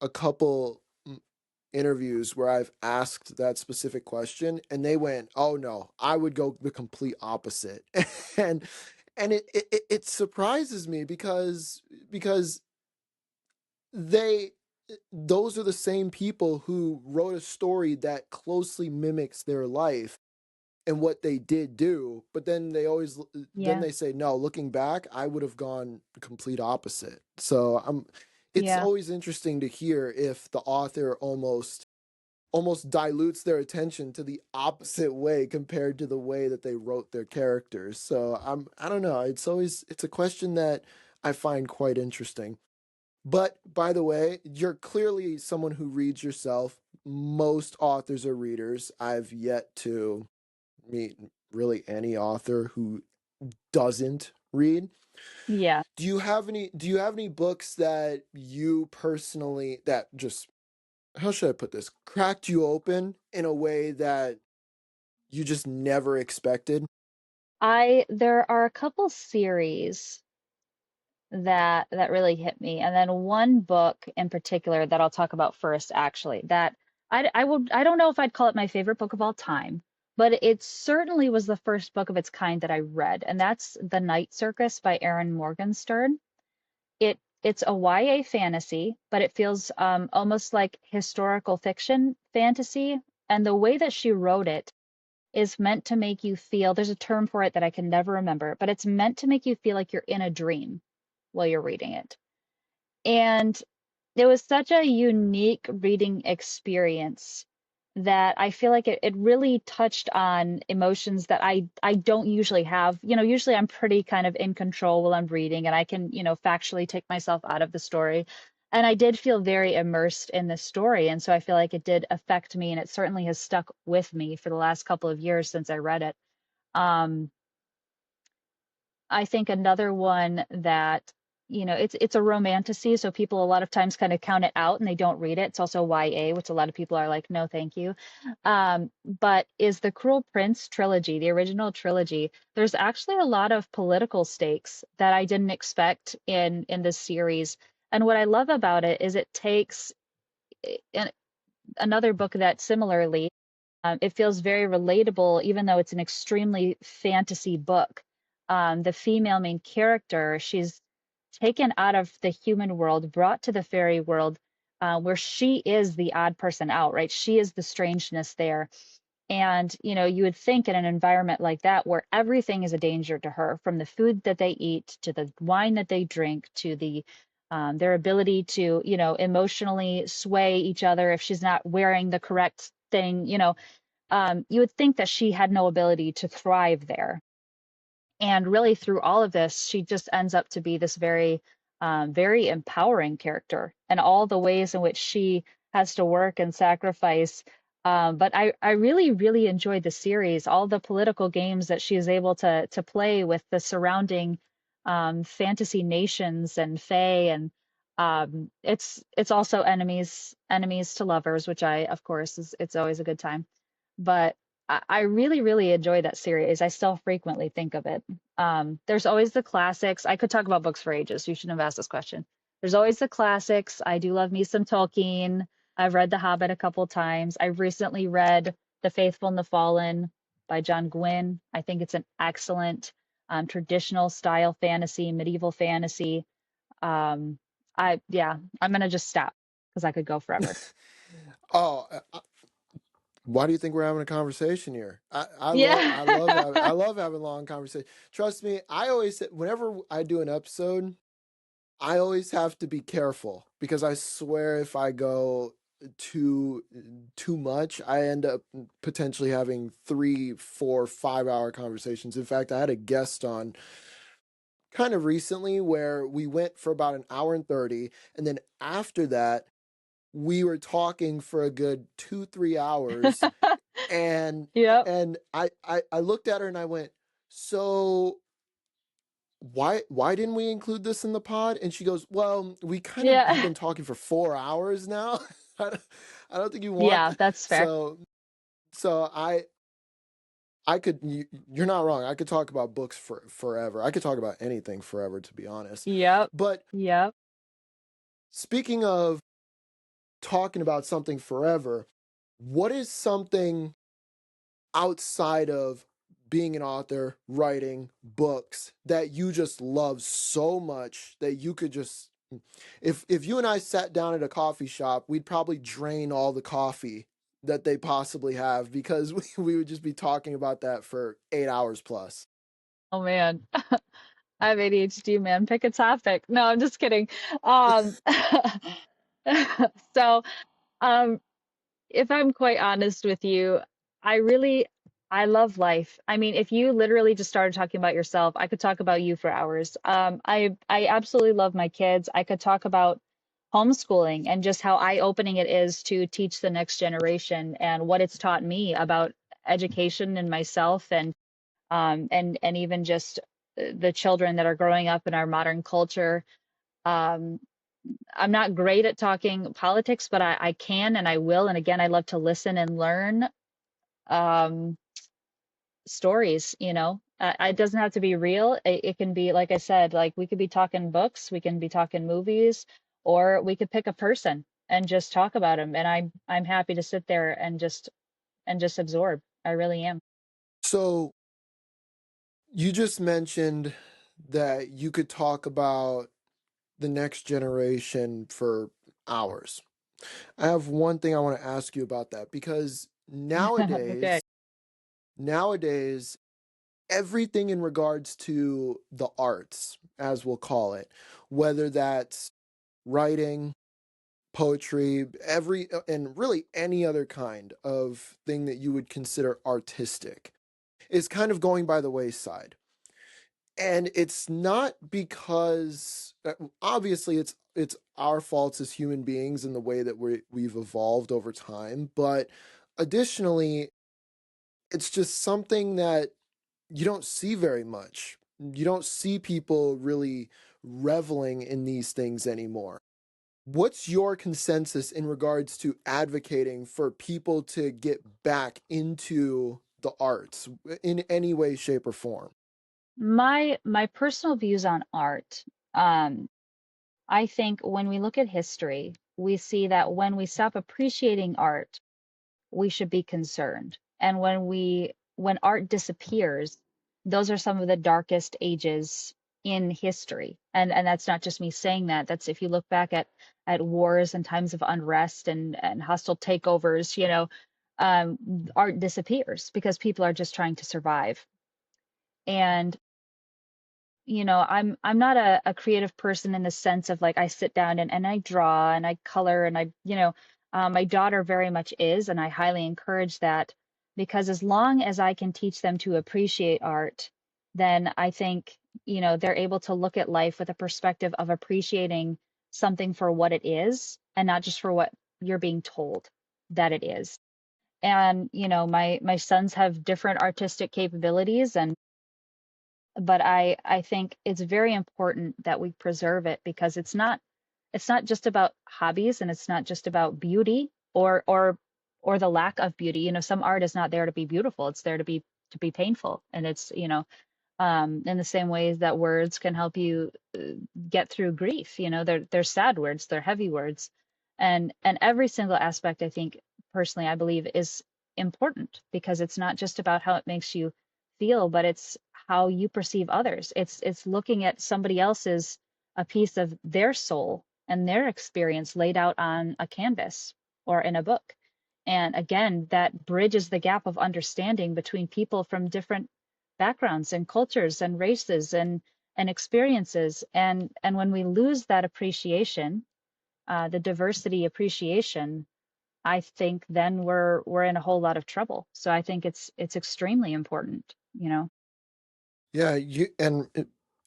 a couple interviews where I've asked that specific question and they went, "Oh no, I would go the complete opposite." and it surprises me because they those are the same people who wrote a story that closely mimics their life and what they did do, but then Yeah, they say, no, looking back, I would have gone the complete opposite. So it's yeah, always interesting to hear if the author almost dilutes their attention to the opposite way compared to the way that they wrote their characters. So I don't know, it's a question that I find quite interesting. But by the way, you're clearly someone who reads yourself. Most authors are readers. I've yet to meet really any author who doesn't read. yeah. Do you have any books that you personally that just how should I put this? Cracked you open in a way that you just never expected? There are a couple series that really hit me, and then one book in particular that I'll talk about first, actually, that I don't know if I'd call it my favorite book of all time, but it certainly was the first book of its kind that I read, and that's The Night Circus by Erin Morgenstern. It's a YA fantasy, but it feels almost like historical fiction fantasy, and the way that she wrote it is meant to make you feel, there's a term for it that I can never remember, but it's meant to make you feel like you're in a dream while you're reading it. And it was such a unique reading experience that I feel like it really touched on emotions that I don't usually have. Usually I'm pretty kind of in control while I'm reading and I can, factually take myself out of the story. And I did feel very immersed in the story. And so I feel like it did affect me and it certainly has stuck with me for the last couple of years since I read it. Um, I think another one that, it's a romantasy, so people a lot of times kind of count it out and they don't read it. It's also YA, which a lot of people are like, no, thank you. But is the Cruel Prince trilogy, the original trilogy. There's actually a lot of political stakes that I didn't expect in this series. And what I love about it is it takes an, another book that similarly it feels very relatable, even though it's an extremely fantasy book. The female main character, she's taken out of the human world, brought to the fairy world, where she is the odd person out, right? She is the strangeness there. And, you would think in an environment like that where everything is a danger to her, from the food that they eat to the wine that they drink to their ability to, emotionally sway each other if she's not wearing the correct thing, you would think that she had no ability to thrive there. And really, through all of this, she just ends up to be this very empowering character, and all the ways in which she has to work and sacrifice. But I really, really enjoyed the series, all the political games that she is able to play with the surrounding fantasy nations and fae, and it's also enemies to lovers, which of course, it's always a good time. But I really, really enjoy that series. I still frequently think of it. There's always the classics. I could talk about books for ages. You shouldn't have asked this question. There's always the classics. I do love me some Tolkien. I've read The Hobbit a couple times. I've recently read The Faithful and the Fallen by John Gwynne. I think it's an excellent traditional style fantasy, medieval fantasy. Um, yeah, I'm gonna just stop because I could go forever. Oh, why do you think we're having a conversation here? I Yeah. love having long conversations. Trust me, I always say whenever I do an episode, I always have to be careful because I swear if I go too too much, I end up potentially having 3, 4, 5 hour conversations. In fact, I had a guest on kind of recently where we went for about an hour and 30, and then after that we were talking for a good 2, 3 hours, and Yep. I looked at her and I went, so why didn't we include this in the pod? And she goes, well, we kind of have Yeah. been talking for 4 hours now. I don't, I don't think you want Yeah, that's fair. so so I could you're not wrong. I could talk about books for forever. I could talk about anything forever, to be honest. Yep. But Yep. speaking of talking about something forever, what is something outside of being an author, writing books that you just love so much that you could just if you and I sat down at a coffee shop, we'd probably drain all the coffee that they possibly have because we would just be talking about that for 8 hours plus. Oh man. I have ADHD, man. Pick a topic. No, I'm just kidding. Um, so, um, if I'm quite honest with you, I really I love life. I mean, if you literally just started talking about yourself, I could talk about you for hours. I absolutely love my kids. I could talk about homeschooling and just how eye-opening it is to teach the next generation and what it's taught me about education and myself and even just the children that are growing up in our modern culture. Um, I'm not great at talking politics, but I can and I will. And again, I love to listen and learn um, stories, you know. It doesn't have to be real. It can be, like I said, like we could be talking books, we can be talking movies, or we could pick a person and just talk about them. And I'm happy to sit there and just absorb. I really am. So you just mentioned that you could talk about the next generation for hours. I have one thing I want to ask you about that because Okay. nowadays, everything in regards to the arts, as we'll call it, whether that's writing, poetry, and really any other kind of thing that you would consider artistic, is kind of going by the wayside. And it's not because obviously it's our faults as human beings in the way that we've evolved over time, but additionally, it's just something that you don't see very much. You don't see people really reveling in these things anymore. What's your consensus in regards to advocating for people to get back into the arts in any way, shape, or form? My personal views on art. Um, I think when we look at history, we see that when we stop appreciating art, we should be concerned. And when art disappears, those are some of the darkest ages in history. And that's not just me saying that. That's if you look back at wars and times of unrest and hostile takeovers, you know, art disappears because people are just trying to survive. And you know, I'm not a creative person in the sense of like I sit down and I draw and I color and I, you know, my daughter very much is, and I highly encourage that because as long as I can teach them to appreciate art, then I think, you know, they're able to look at life with a perspective of appreciating something for what it is and not just for what you're being told that it is. And, you know, my sons have different artistic capabilities and but I think it's very important that we preserve it because it's not just about hobbies and it's not just about beauty or the lack of beauty. You know, some art is not there to be beautiful. It's there to be painful. And it's, you know, in the same ways that words can help you get through grief. You know, they're sad words, they're heavy words, and every single aspect, I think personally, I believe is important because it's not just about how it makes you feel, but it's how you perceive others. It's looking at somebody else's a piece of their soul and their experience laid out on a canvas or in a book. And again, that bridges the gap of understanding between people from different backgrounds and cultures and races and experiences and when we lose that appreciation the diversity appreciation I think then we're in a whole lot of trouble so I think it's extremely important you know. Yeah, you and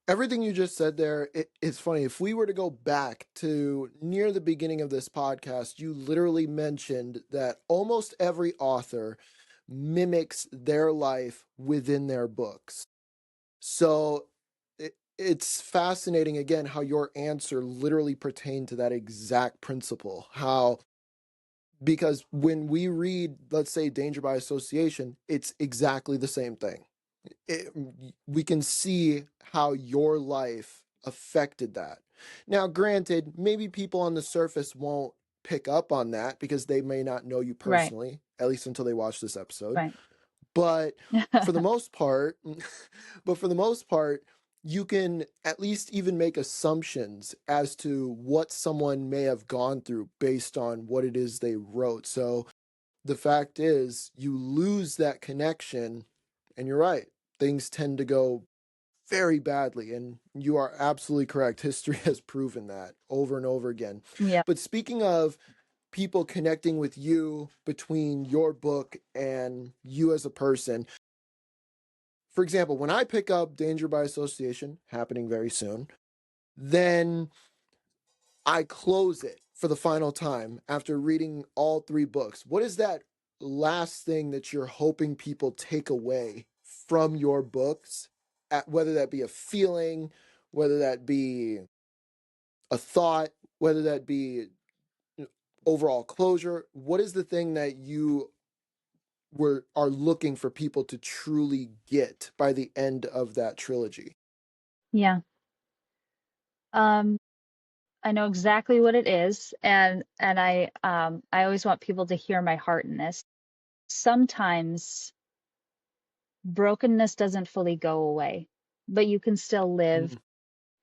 Everything you just said there, it's funny. If we were to go back to near the beginning of this podcast, you literally mentioned that almost every author mimics their life within their books. So it's fascinating again how your answer literally pertained to that exact principle. How, because when we read, let's say, Danger by Association, it's exactly the same thing. it, we can see how your life affected that. Now, granted, maybe people on the surface won't pick up on that because they may not know you Right, personally, at least until they watch this episode. right. But for the most part, but for the most part, you can at least even make assumptions as to what someone may have gone through based on what it is they wrote. So the fact is, you lose that connection, and you're right, things tend to go very badly. And you are absolutely correct. History has proven that over and over again. Yeah, But speaking of people connecting with you between your book and you as a person, for example, when I pick up Danger by Association, happening very soon, then I close it for the final time after reading all three books. What is that last thing that you're hoping people take away from your books? Whether that be a feeling, whether that be a thought, whether that be overall closure. What is the thing that you are looking for people to truly get by the end of that trilogy? yeah. Um, I know exactly what it is, and I always want people to hear my heart in this. Sometimes brokenness doesn't fully go away, but you can still live Mm,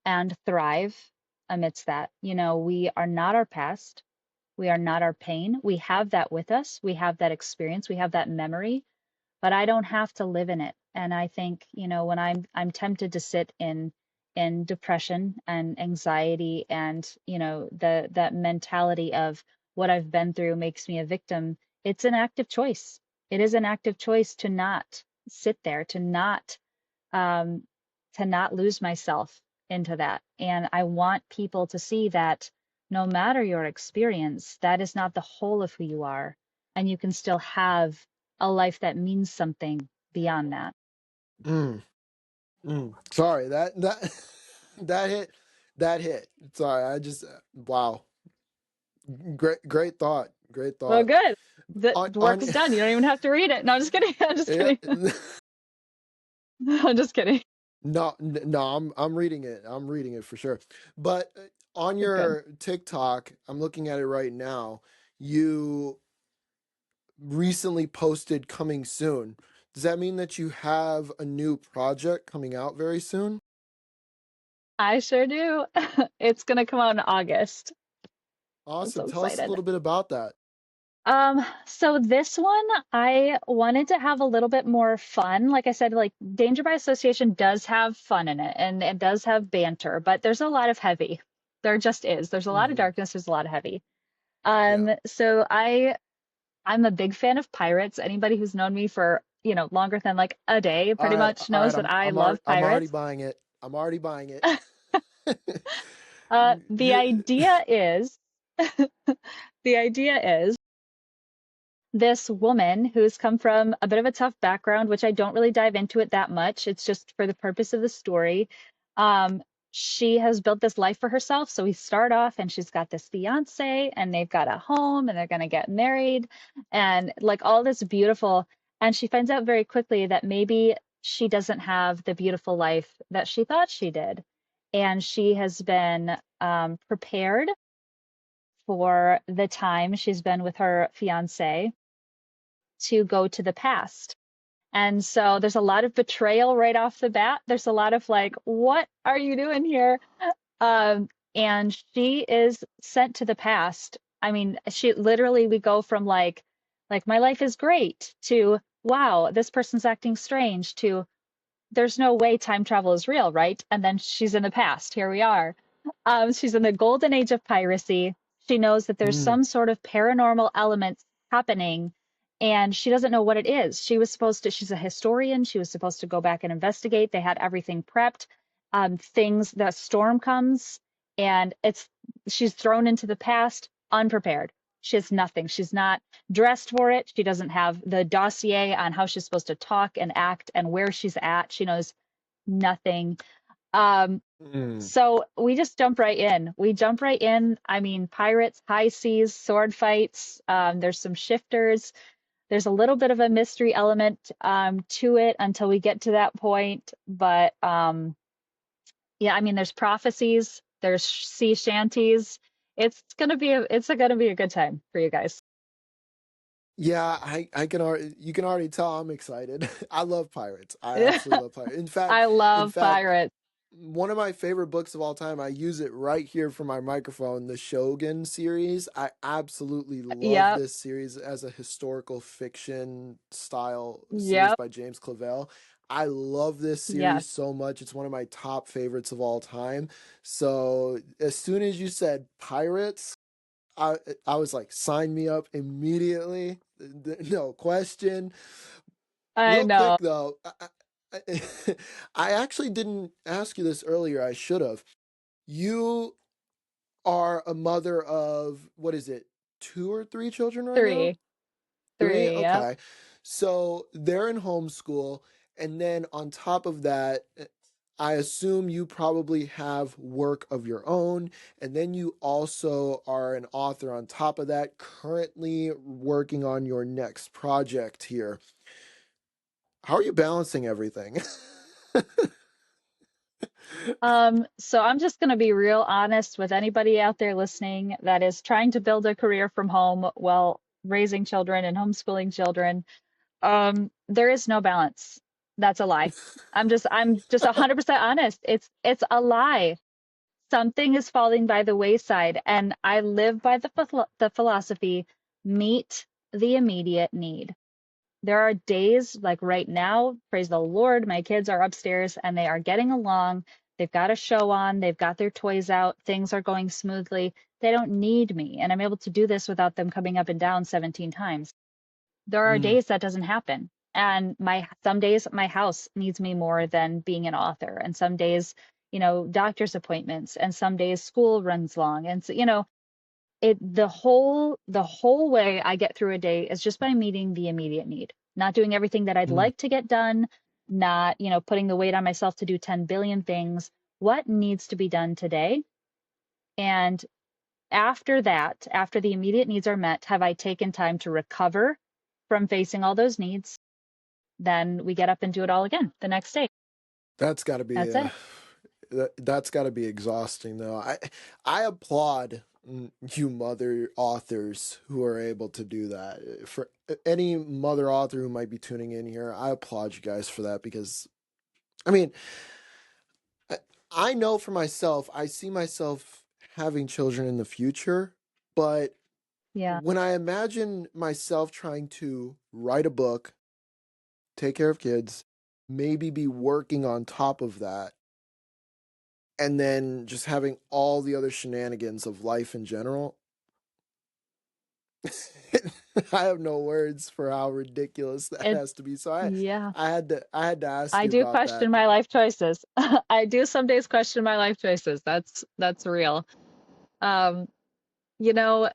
and thrive amidst that. You know, we are not our past. We are not our pain. We have that with us. We have that experience. We have that memory, but I don't have to live in it. And I think, you know, when I'm tempted to sit in depression and anxiety and, you know, that mentality of what I've been through makes me a victim, it's an active choice. It is an active choice to not sit there, um, to not lose myself into that. And I want people to see that no matter your experience, that is not the whole of who you are. And you can still have a life that means something beyond that. mm, Sorry, that that hit, that hit. Sorry, I just wow. Great thought. Great Well, thought. good. The work On is done. You don't even have to read it. No, I'm just kidding. I'm just yeah, kidding. I'm just kidding. no, I'm reading it. I'm reading it for sure. But on Good. your TikTok, I'm looking at it right now. You recently posted coming soon. Does that mean that you have a new project coming out very soon? I sure do. It's gonna come out in August. I'm Awesome. so Tell us a excited. little bit about that. So this one, I wanted to have a little bit more fun. Like I said, like Danger by Association does have fun in it and it does have banter, but there's a lot of heavy. There just is. There's a lot of Hmm. darkness, there's a lot of heavy. Yeah. So I'm a big fan of pirates. Anybody who's known me for, you know, longer than like a day All pretty right. much All right. knows that I love I'm already pirates. buying it. I'm already buying it. The You. idea is the idea is this woman who's come from a bit of a tough background, which I don't really dive into it that much. It's just for the purpose of the story. Um, she has built this life for herself. So we start off and she's got this fiance and they've got a home and they're going to get married and like all this beautiful. And she finds out very quickly that maybe she doesn't have the beautiful life that she thought she did. And she has been prepared for the time she's been with her fiance to go to the past. And so there's a lot of betrayal right off the bat. There's a lot of like, what are you doing here? And she is sent to the past. I mean, she literally, we go from like my life is great to, wow, this person's acting strange to, there's no way time travel is real, right? And then she's in the past. Here we are. She's in the golden age of piracy. She knows that there's Mm, some sort of paranormal element happening, and she doesn't know what it is. She was supposed to, she's a historian. She was supposed to go back and investigate. They had everything prepped. things, the storm comes and she's thrown into the past unprepared. She has nothing. She's not dressed for it. She doesn't have the dossier on how she's supposed to talk and act and where she's at. She knows nothing. Um, Mm. so we just jump right in. We jump right in. I mean, pirates, high seas, sword fights. There's some shifters. There's a little bit of a mystery element to it until we get to that point. But yeah, I mean, there's prophecies, there's sea shanties. It's gonna be a good time for you guys. Yeah, I can already you can already tell I'm excited. I love pirates. I absolutely love pirates. I In love fact, pirates. one of my favorite books of all time, I use it right here for my microphone, the Shogun series. I absolutely love Yep, this series as a historical fiction style series yep, by James Clavell. I love this yes. series so much. It's one of my top favorites of all time. So, as soon as you said pirates, I I was like, sign me up immediately. No question. I Real quick know. though, I actually didn't ask you this earlier. I should have. You are a mother of, what is it, two or three children right now? Three, Three? three. Yep. Okay. So they're in homeschool. And then on top of that, I assume you probably have work of your own. And then you also are an author on top of that, currently working on your next project here. How are you balancing everything? So I'm just gonna be real honest with anybody out there listening that is trying to build a career from home while raising children and homeschooling children. There is no balance. That's a lie. I'm just 100% honest. It's a lie. Something is falling by the wayside, and I live by the philosophy, meet the immediate need. There are days like right now, praise the Lord, my kids are upstairs and they are getting along. They've got a show on, they've got their toys out, things are going smoothly. They don't need me, and I'm able to do this without them coming up and down 17 times. There are Mm, days that doesn't happen. And some days my house needs me more than being an author. And some days, doctor's appointments, and some days school runs long. And so, the whole way I get through a day is just by meeting the immediate need, not doing everything that I'd mm. like to get done, not, putting the weight on myself to do 10 billion things. What needs to be done today? And after that, after the immediate needs are met, have I taken time to recover from facing all those needs? Then we get up and do it all again the next day. That's got to be That's it. that's got to be exhausting though. I applaud you mother authors who are able to do that. For any mother author who might be tuning in here, I applaud you guys for that because I mean, I, I know for myself, I see myself having children in the future, but Yeah. when I imagine myself trying to write a book, take care of kids, maybe be working on top of that, and then just having all the other shenanigans of life in general. I have no words for how ridiculous that It, has to be. So yeah. I had to ask I you do about that. question my life choices. I do some days question my life choices. That's real. Um, you know,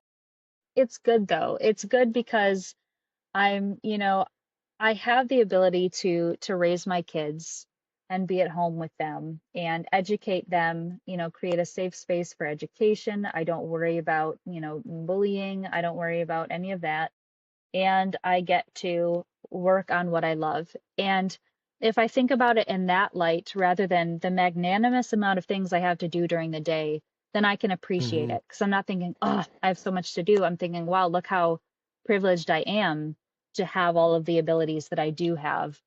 it's good though. It's good because I'm, I have the ability to raise my kids and be at home with them and educate them, create a safe space for education. I don't worry about, bullying. I don't worry about any of that. And I get to work on what I love. And if I think about it in that light, rather than the magnanimous amount of things I have to do during the day, then I can appreciate Hmm. it because I'm not thinking, oh, I have so much to do. I'm thinking, wow, look how privileged I am to have all of the abilities that I do have.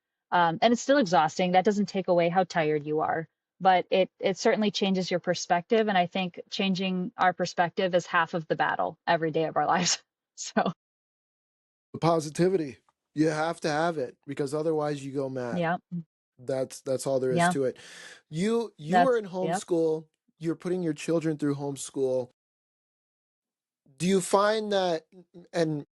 And it's still exhausting. That doesn't take away how tired you are, but it certainly changes your perspective. And I think changing our perspective is half of the battle every day of our lives. So, The positivity. You have to have it because otherwise you go mad. yeah. That's all there is Yeah, to it. You are that's in yep. homeschool. You're putting your children through homeschool. Do you find that, and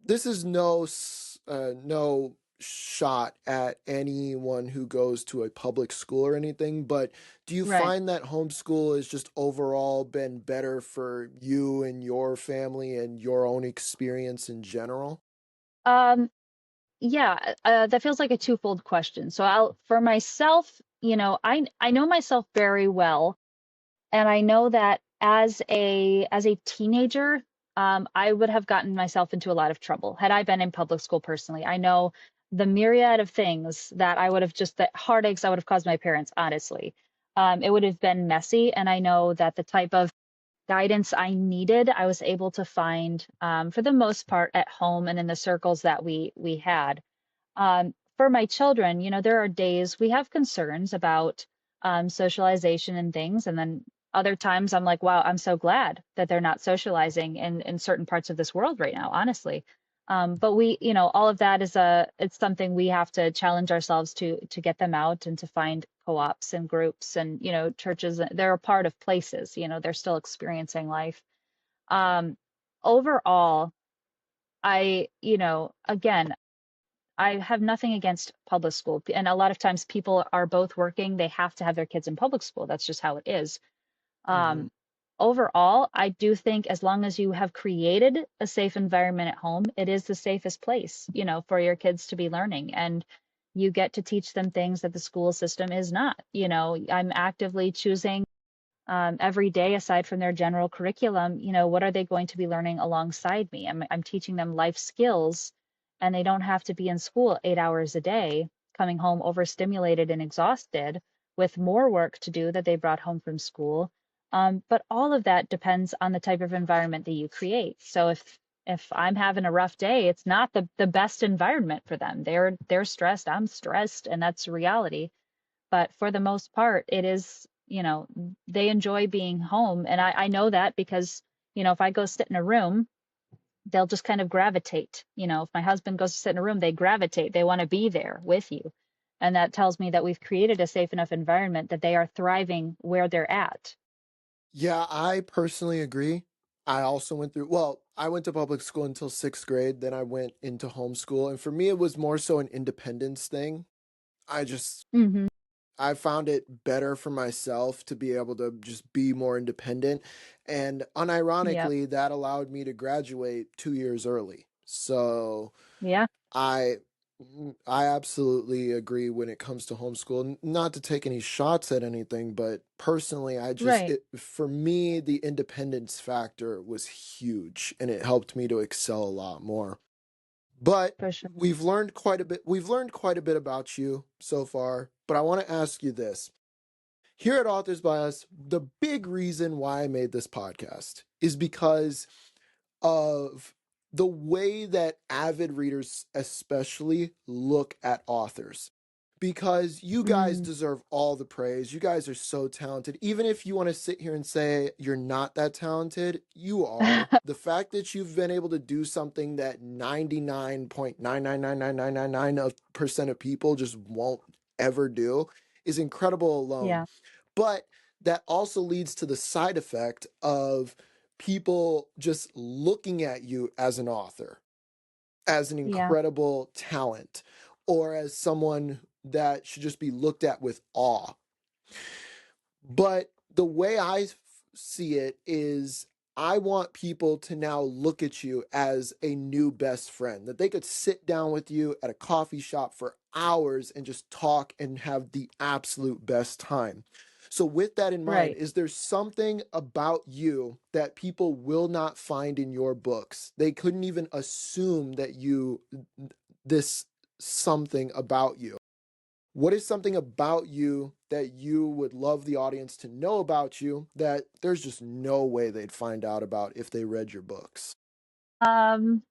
this is no shot at anyone who goes to a public school or anything, but do you Right. find that homeschool has just overall been better for you and your family and your own experience in general? Um, yeah, that feels like a twofold question. So for myself, I know myself very well. And I know that as a teenager, I would have gotten myself into a lot of trouble had I been in public school personally. I know the myriad of things that I would have just the heartaches I would have caused my parents, honestly. It would have been messy, and I know that the type of guidance I needed, I was able to find for the most part at home and in the circles that we had. For my children, there are days we have concerns about socialization and things, and then other times I'm like, wow, I'm so glad that they're not socializing in certain parts of this world right now, honestly. But all of that it's something we have to challenge ourselves to get them out and to find co-ops and groups and churches. They're a part of places, they're still experiencing life. Um, Overall, again, I have nothing against public school. And a lot of times people are both working, they have to have their kids in public school. That's just how it is. Hmm. Um, Overall, I do think as long as you have created a safe environment at home, it is the safest place, for your kids to be learning. And you get to teach them things that the school system is not. I'm actively choosing every day aside from their general curriculum, what are they going to be learning alongside me? I'm teaching them life skills, and they don't have to be in school 8 hours a day, coming home overstimulated and exhausted with more work to do that they brought home from school. But all of that depends on the type of environment that you create. So if I'm having a rough day, it's not the best environment for them. They're stressed, I'm stressed, and that's reality. But for the most part, it is, they enjoy being home. And I know that because, if I go sit in a room, they'll just kind of gravitate. If my husband goes to sit in a room, they gravitate. They want to be there with you. And that tells me that we've created a safe enough environment that they are thriving where they're at. Yeah, I personally agree. I also went through, well, I went to public school until sixth grade, then I went into homeschool. And for me, it was more so an independence thing. I just, Hmm. I found it better for myself to be able to just be more independent. And Yep. unironically, that allowed me to graduate 2 years early. So Yeah. I I absolutely agree when it comes to homeschool. Not to take any shots at anything, but personally, Right. for me, the independence factor was huge and it helped me to excel a lot more. But For sure. we've learned quite a bit about you so far, but I want to ask you this. Here at Authors by Us, the big reason why I made this podcast is because of the way that avid readers, especially, look at authors. Because you guys Mm, deserve all the praise. You guys are so talented. Even if you want to sit here and say you're not that talented, you are. The fact that you've been able to do something that 99.9999999% of people just won't ever do is incredible alone. yeah. But that also leads to the side effect of people just looking at you as an author, as an Yeah. incredible talent, or as someone that should just be looked at with awe. But the way I see it is I want people to now look at you as a new best friend, that they could sit down with you at a coffee shop for hours and just talk and have the absolute best time. So, with that in mind, Right. is there something about you that people will not find in your books? They couldn't even assume that this something about you. What is something about you that you would love the audience to know about you that there's just no way they'd find out about if they read your books? Um,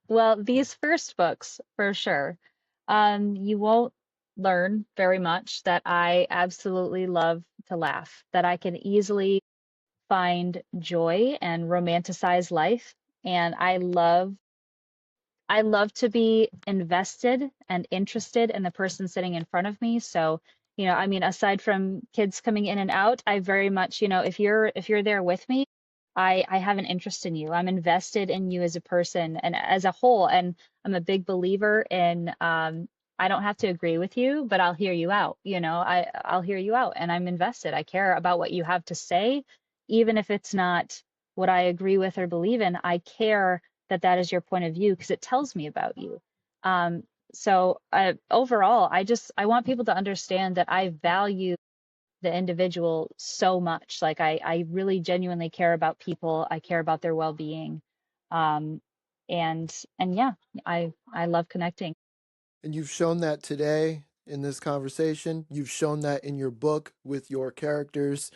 well, these first books, for sure. You won't learn very much that I absolutely love to laugh, that I can easily find joy and romanticize life. And I love to be invested and interested in the person sitting in front of me. So, I mean, aside from kids coming in and out, I very much, if you're there with me, I have an interest in you. I'm invested in you as a person and as a whole. And I'm a big believer in I don't have to agree with you, but I'll hear you out. I'll hear you out and I'm invested. I care about what you have to say, even if it's not what I agree with or believe in. I care that that is your point of view because it tells me about you. Um, so overall, I want people to understand that I value the individual so much. Like I really genuinely care about people. I care about their well-being. Um, and yeah, I love connecting. And you've shown that today in this conversation. You've shown that in your book with your characters.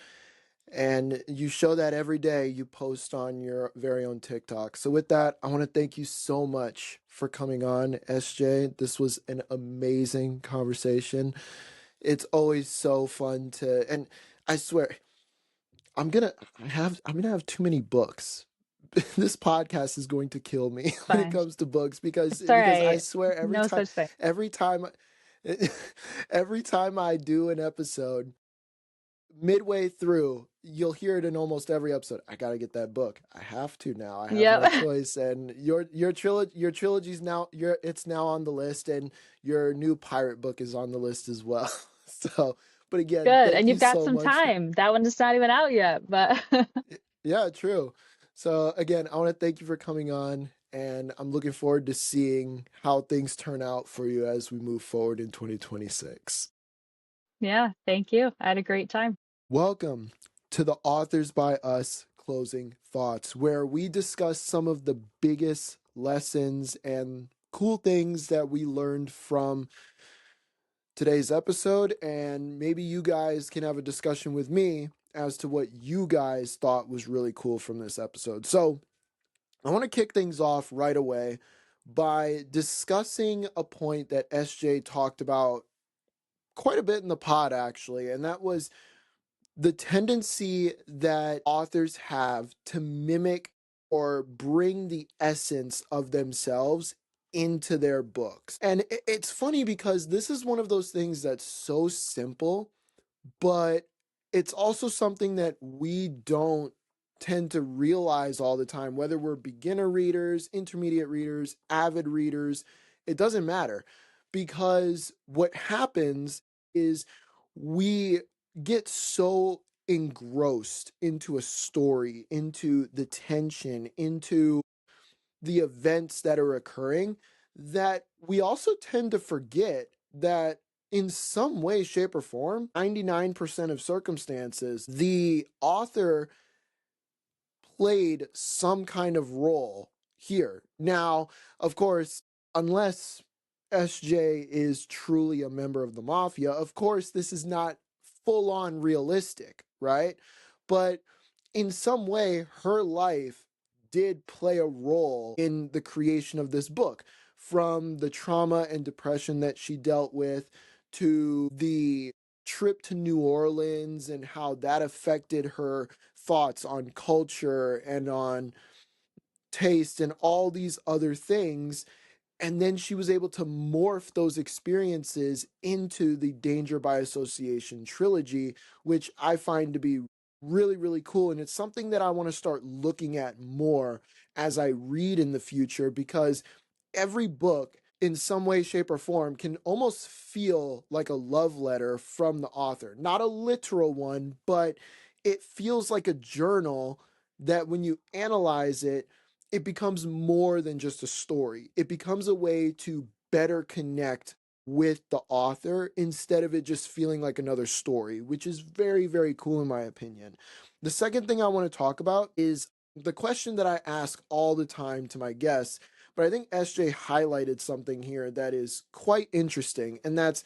And you show that every day you post on your very own TikTok. So, with that, I want to thank you so much for coming on, SJ. This was an amazing conversation. It's always so fun to, and I swear, I'm gonna have too many books. This podcast is going to kill me when it Fine. comes to books It's all because I right. swear No such thing. every time every time I do an episode, midway through, you'll hear it in almost every episode. I gotta get that book. I have to now. I have no Yep. choice. And your trilogy's now it's now on the list, and your new pirate book is on the list as well. So, but again, Good. thank And you you've got so some much. time. That one is not even out yet, but Yeah, true. So again, I want to thank you for coming on, and I'm looking forward to seeing how things turn out for you as we move forward in 2026. yeah, thank you. I had a great time. Welcome to the Authors by Us Closing Thoughts, where we discuss some of the biggest lessons and cool things that we learned from today's episode. And maybe you guys can have a discussion with me as to what you guys thought was really cool from this episode. So, I want to kick things off right away by discussing a point that SJ talked about quite a bit in the pod, actually, and that was the tendency that authors have to mimic or bring the essence of themselves into their books. And it's funny because this is one of those things that's so simple, but it's also something that we don't tend to realize all the time, whether we're beginner readers, intermediate readers, avid readers, it doesn't matter. Because what happens is we get so engrossed into a story, into the tension, into the events that are occurring, that we also tend to forget that in some way, shape, or form, 99% of circumstances, the author played some kind of role here. Now, of course, unless SJ is truly a member of the Mafia, of course, this is not full on realistic, right? But in some way, her life did play a role in the creation of this book, from the trauma and depression that she dealt with to the trip to New Orleans and how that affected her thoughts on culture and on taste and all these other things. And then she was able to morph those experiences into the Danger by Association trilogy, which I find to be really, really cool. And it's something that I want to start looking at more as I read in the future, because every book in some way, shape, or form can almost feel like a love letter from the author. Not a literal one, but it feels like a journal that when you analyze it, it becomes more than just a story. It becomes a way to better connect with the author instead of it just feeling like another story, which is very, very cool in my opinion. The second thing I want to talk about is the question that I ask all the time to my guests, but I think SJ highlighted something here that is quite interesting, and that's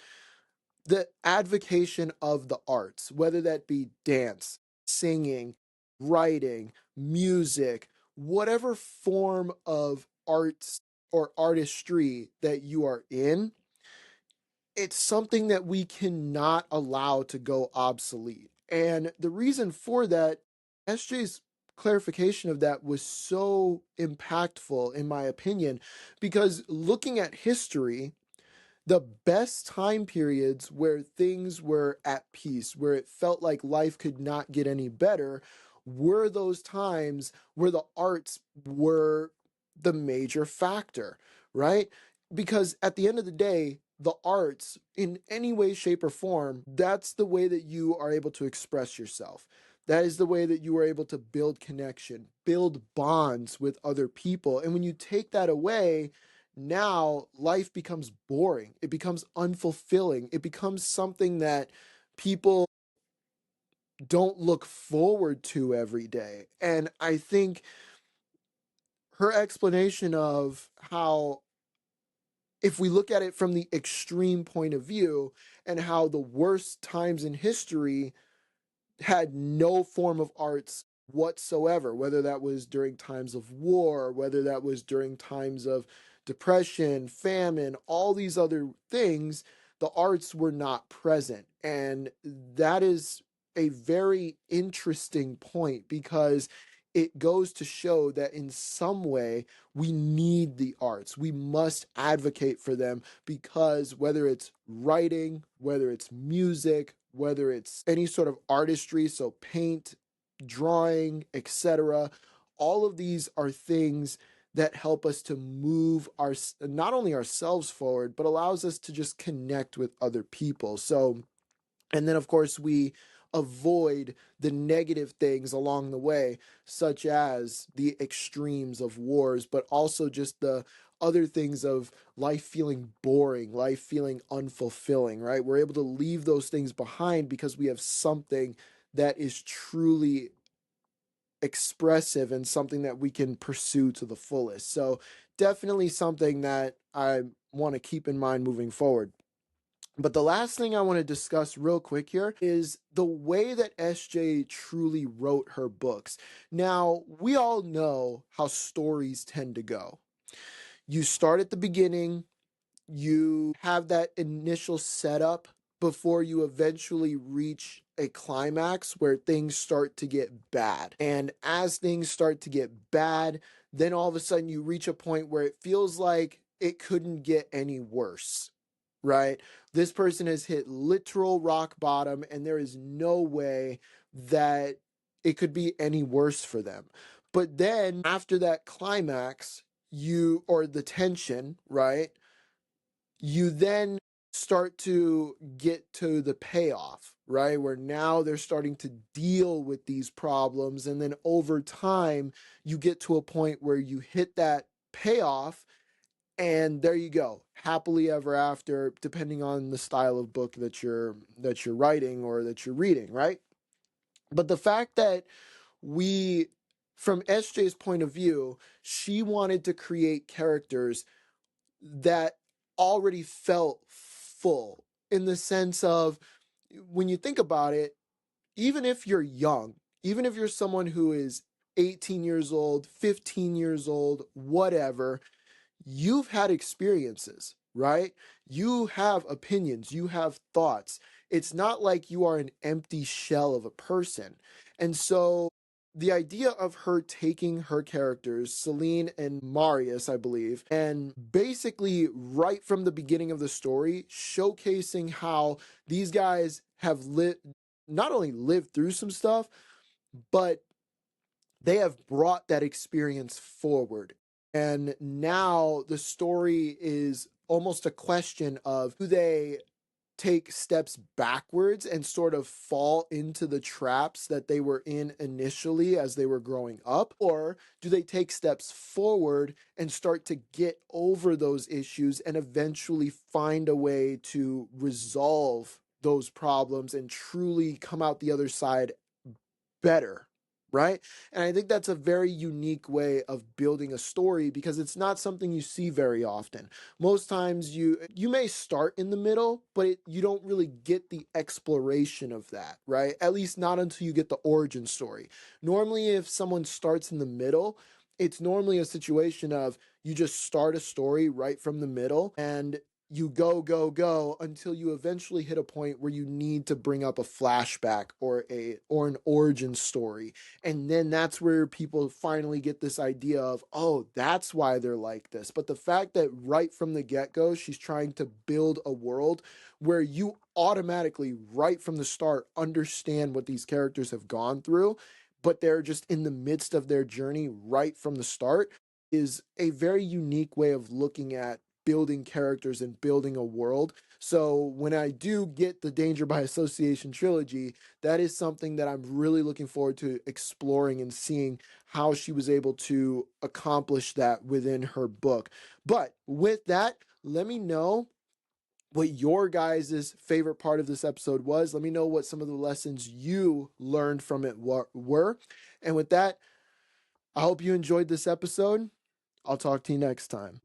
the advocation of the arts, whether that be dance, singing, writing, music, whatever form of arts or artistry that you are in, it's something that we cannot allow to go obsolete. And the reason for that, SJ's clarification of that was so impactful, in my opinion, because looking at history, the best time periods where things were at peace, where it felt like life could not get any better, were those times where the arts were the major factor, right? Because at the end of the day, the arts, in any way, shape, or form, that's the way that you are able to express yourself. That is the way that you are able to build connection, build bonds with other people. And when you take that away, now life becomes boring. It becomes unfulfilling. It becomes something that people don't look forward to every day. And I think her explanation of how, if we look at it from the extreme point of view, and how the worst times in history had no form of arts whatsoever, whether that was during times of war, whether that was during times of depression, famine, all these other things, the arts were not present. And that is a very interesting point, because it goes to show that in some way we need the arts. We must advocate for them, because whether it's writing, whether it's music, whether it's any sort of artistry, so paint, drawing, etc., all of these are things that help us to move our, not only ourselves forward, but allows us to just connect with other people. So, and then of course we avoid the negative things along the way, such as the extremes of wars, but also just the other things of life feeling boring, life feeling unfulfilling, right? We're able to leave those things behind because we have something that is truly expressive and something that we can pursue to the fullest. So definitely something that I want to keep in mind moving forward. But the last thing I want to discuss real quick here is the way that SJ truly wrote her books. Now, we all know how stories tend to go. You start at the beginning, you have that initial setup before you eventually reach a climax where things start to get bad. And as things start to get bad, then all of a sudden you reach a point where it feels like it couldn't get any worse, right? This person has hit literal rock bottom, and there is no way that it could be any worse for them. But then after that climax, or the tension, right? You then start to get to the payoff, right? Where now they're starting to deal with these problems. And then over time, you get to a point where you hit that payoff, and there you go, happily ever after, depending on the style of book that you're writing or that you're reading, right? But the fact that we, from SJ's point of view, she wanted to create characters that already felt full, in the sense of, when you think about it, even if you're young, even if you're someone who is 18 years old, 15 years old, whatever, you've had experiences, right? You have opinions, you have thoughts. It's not like you are an empty shell of a person. And so the idea of her taking her characters, Celine and Marius, I believe, and basically right from the beginning of the story, showcasing how these guys have not only lived through some stuff, but they have brought that experience forward. And now the story is almost a question of, do they take steps backwards and sort of fall into the traps that they were in initially as they were growing up? Or do they take steps forward and start to get over those issues and eventually find a way to resolve those problems and truly come out the other side better, right? And I think that's a very unique way of building a story, because it's not something you see very often. Most times you may start in the middle, but you don't really get the exploration of that, right? At least not until you get the origin story. Normally, if someone starts in the middle, it's normally a situation of, you just start a story right from the middle, and you go until you eventually hit a point where you need to bring up a flashback or an origin story. And then that's where people finally get this idea of, oh, that's why they're like this. But the fact that right from the get-go she's trying to build a world where you automatically, right from the start, understand what these characters have gone through, but they're just in the midst of their journey right from the start, is a very unique way of looking at building characters and building a world. So when I do get the Danger by Association trilogy, that is something that I'm really looking forward to exploring and seeing how she was able to accomplish that within her book. But with that, let me know what your guys' favorite part of this episode was. Let me know what some of the lessons you learned from it were. And with that, I hope you enjoyed this episode. I'll talk to you next time.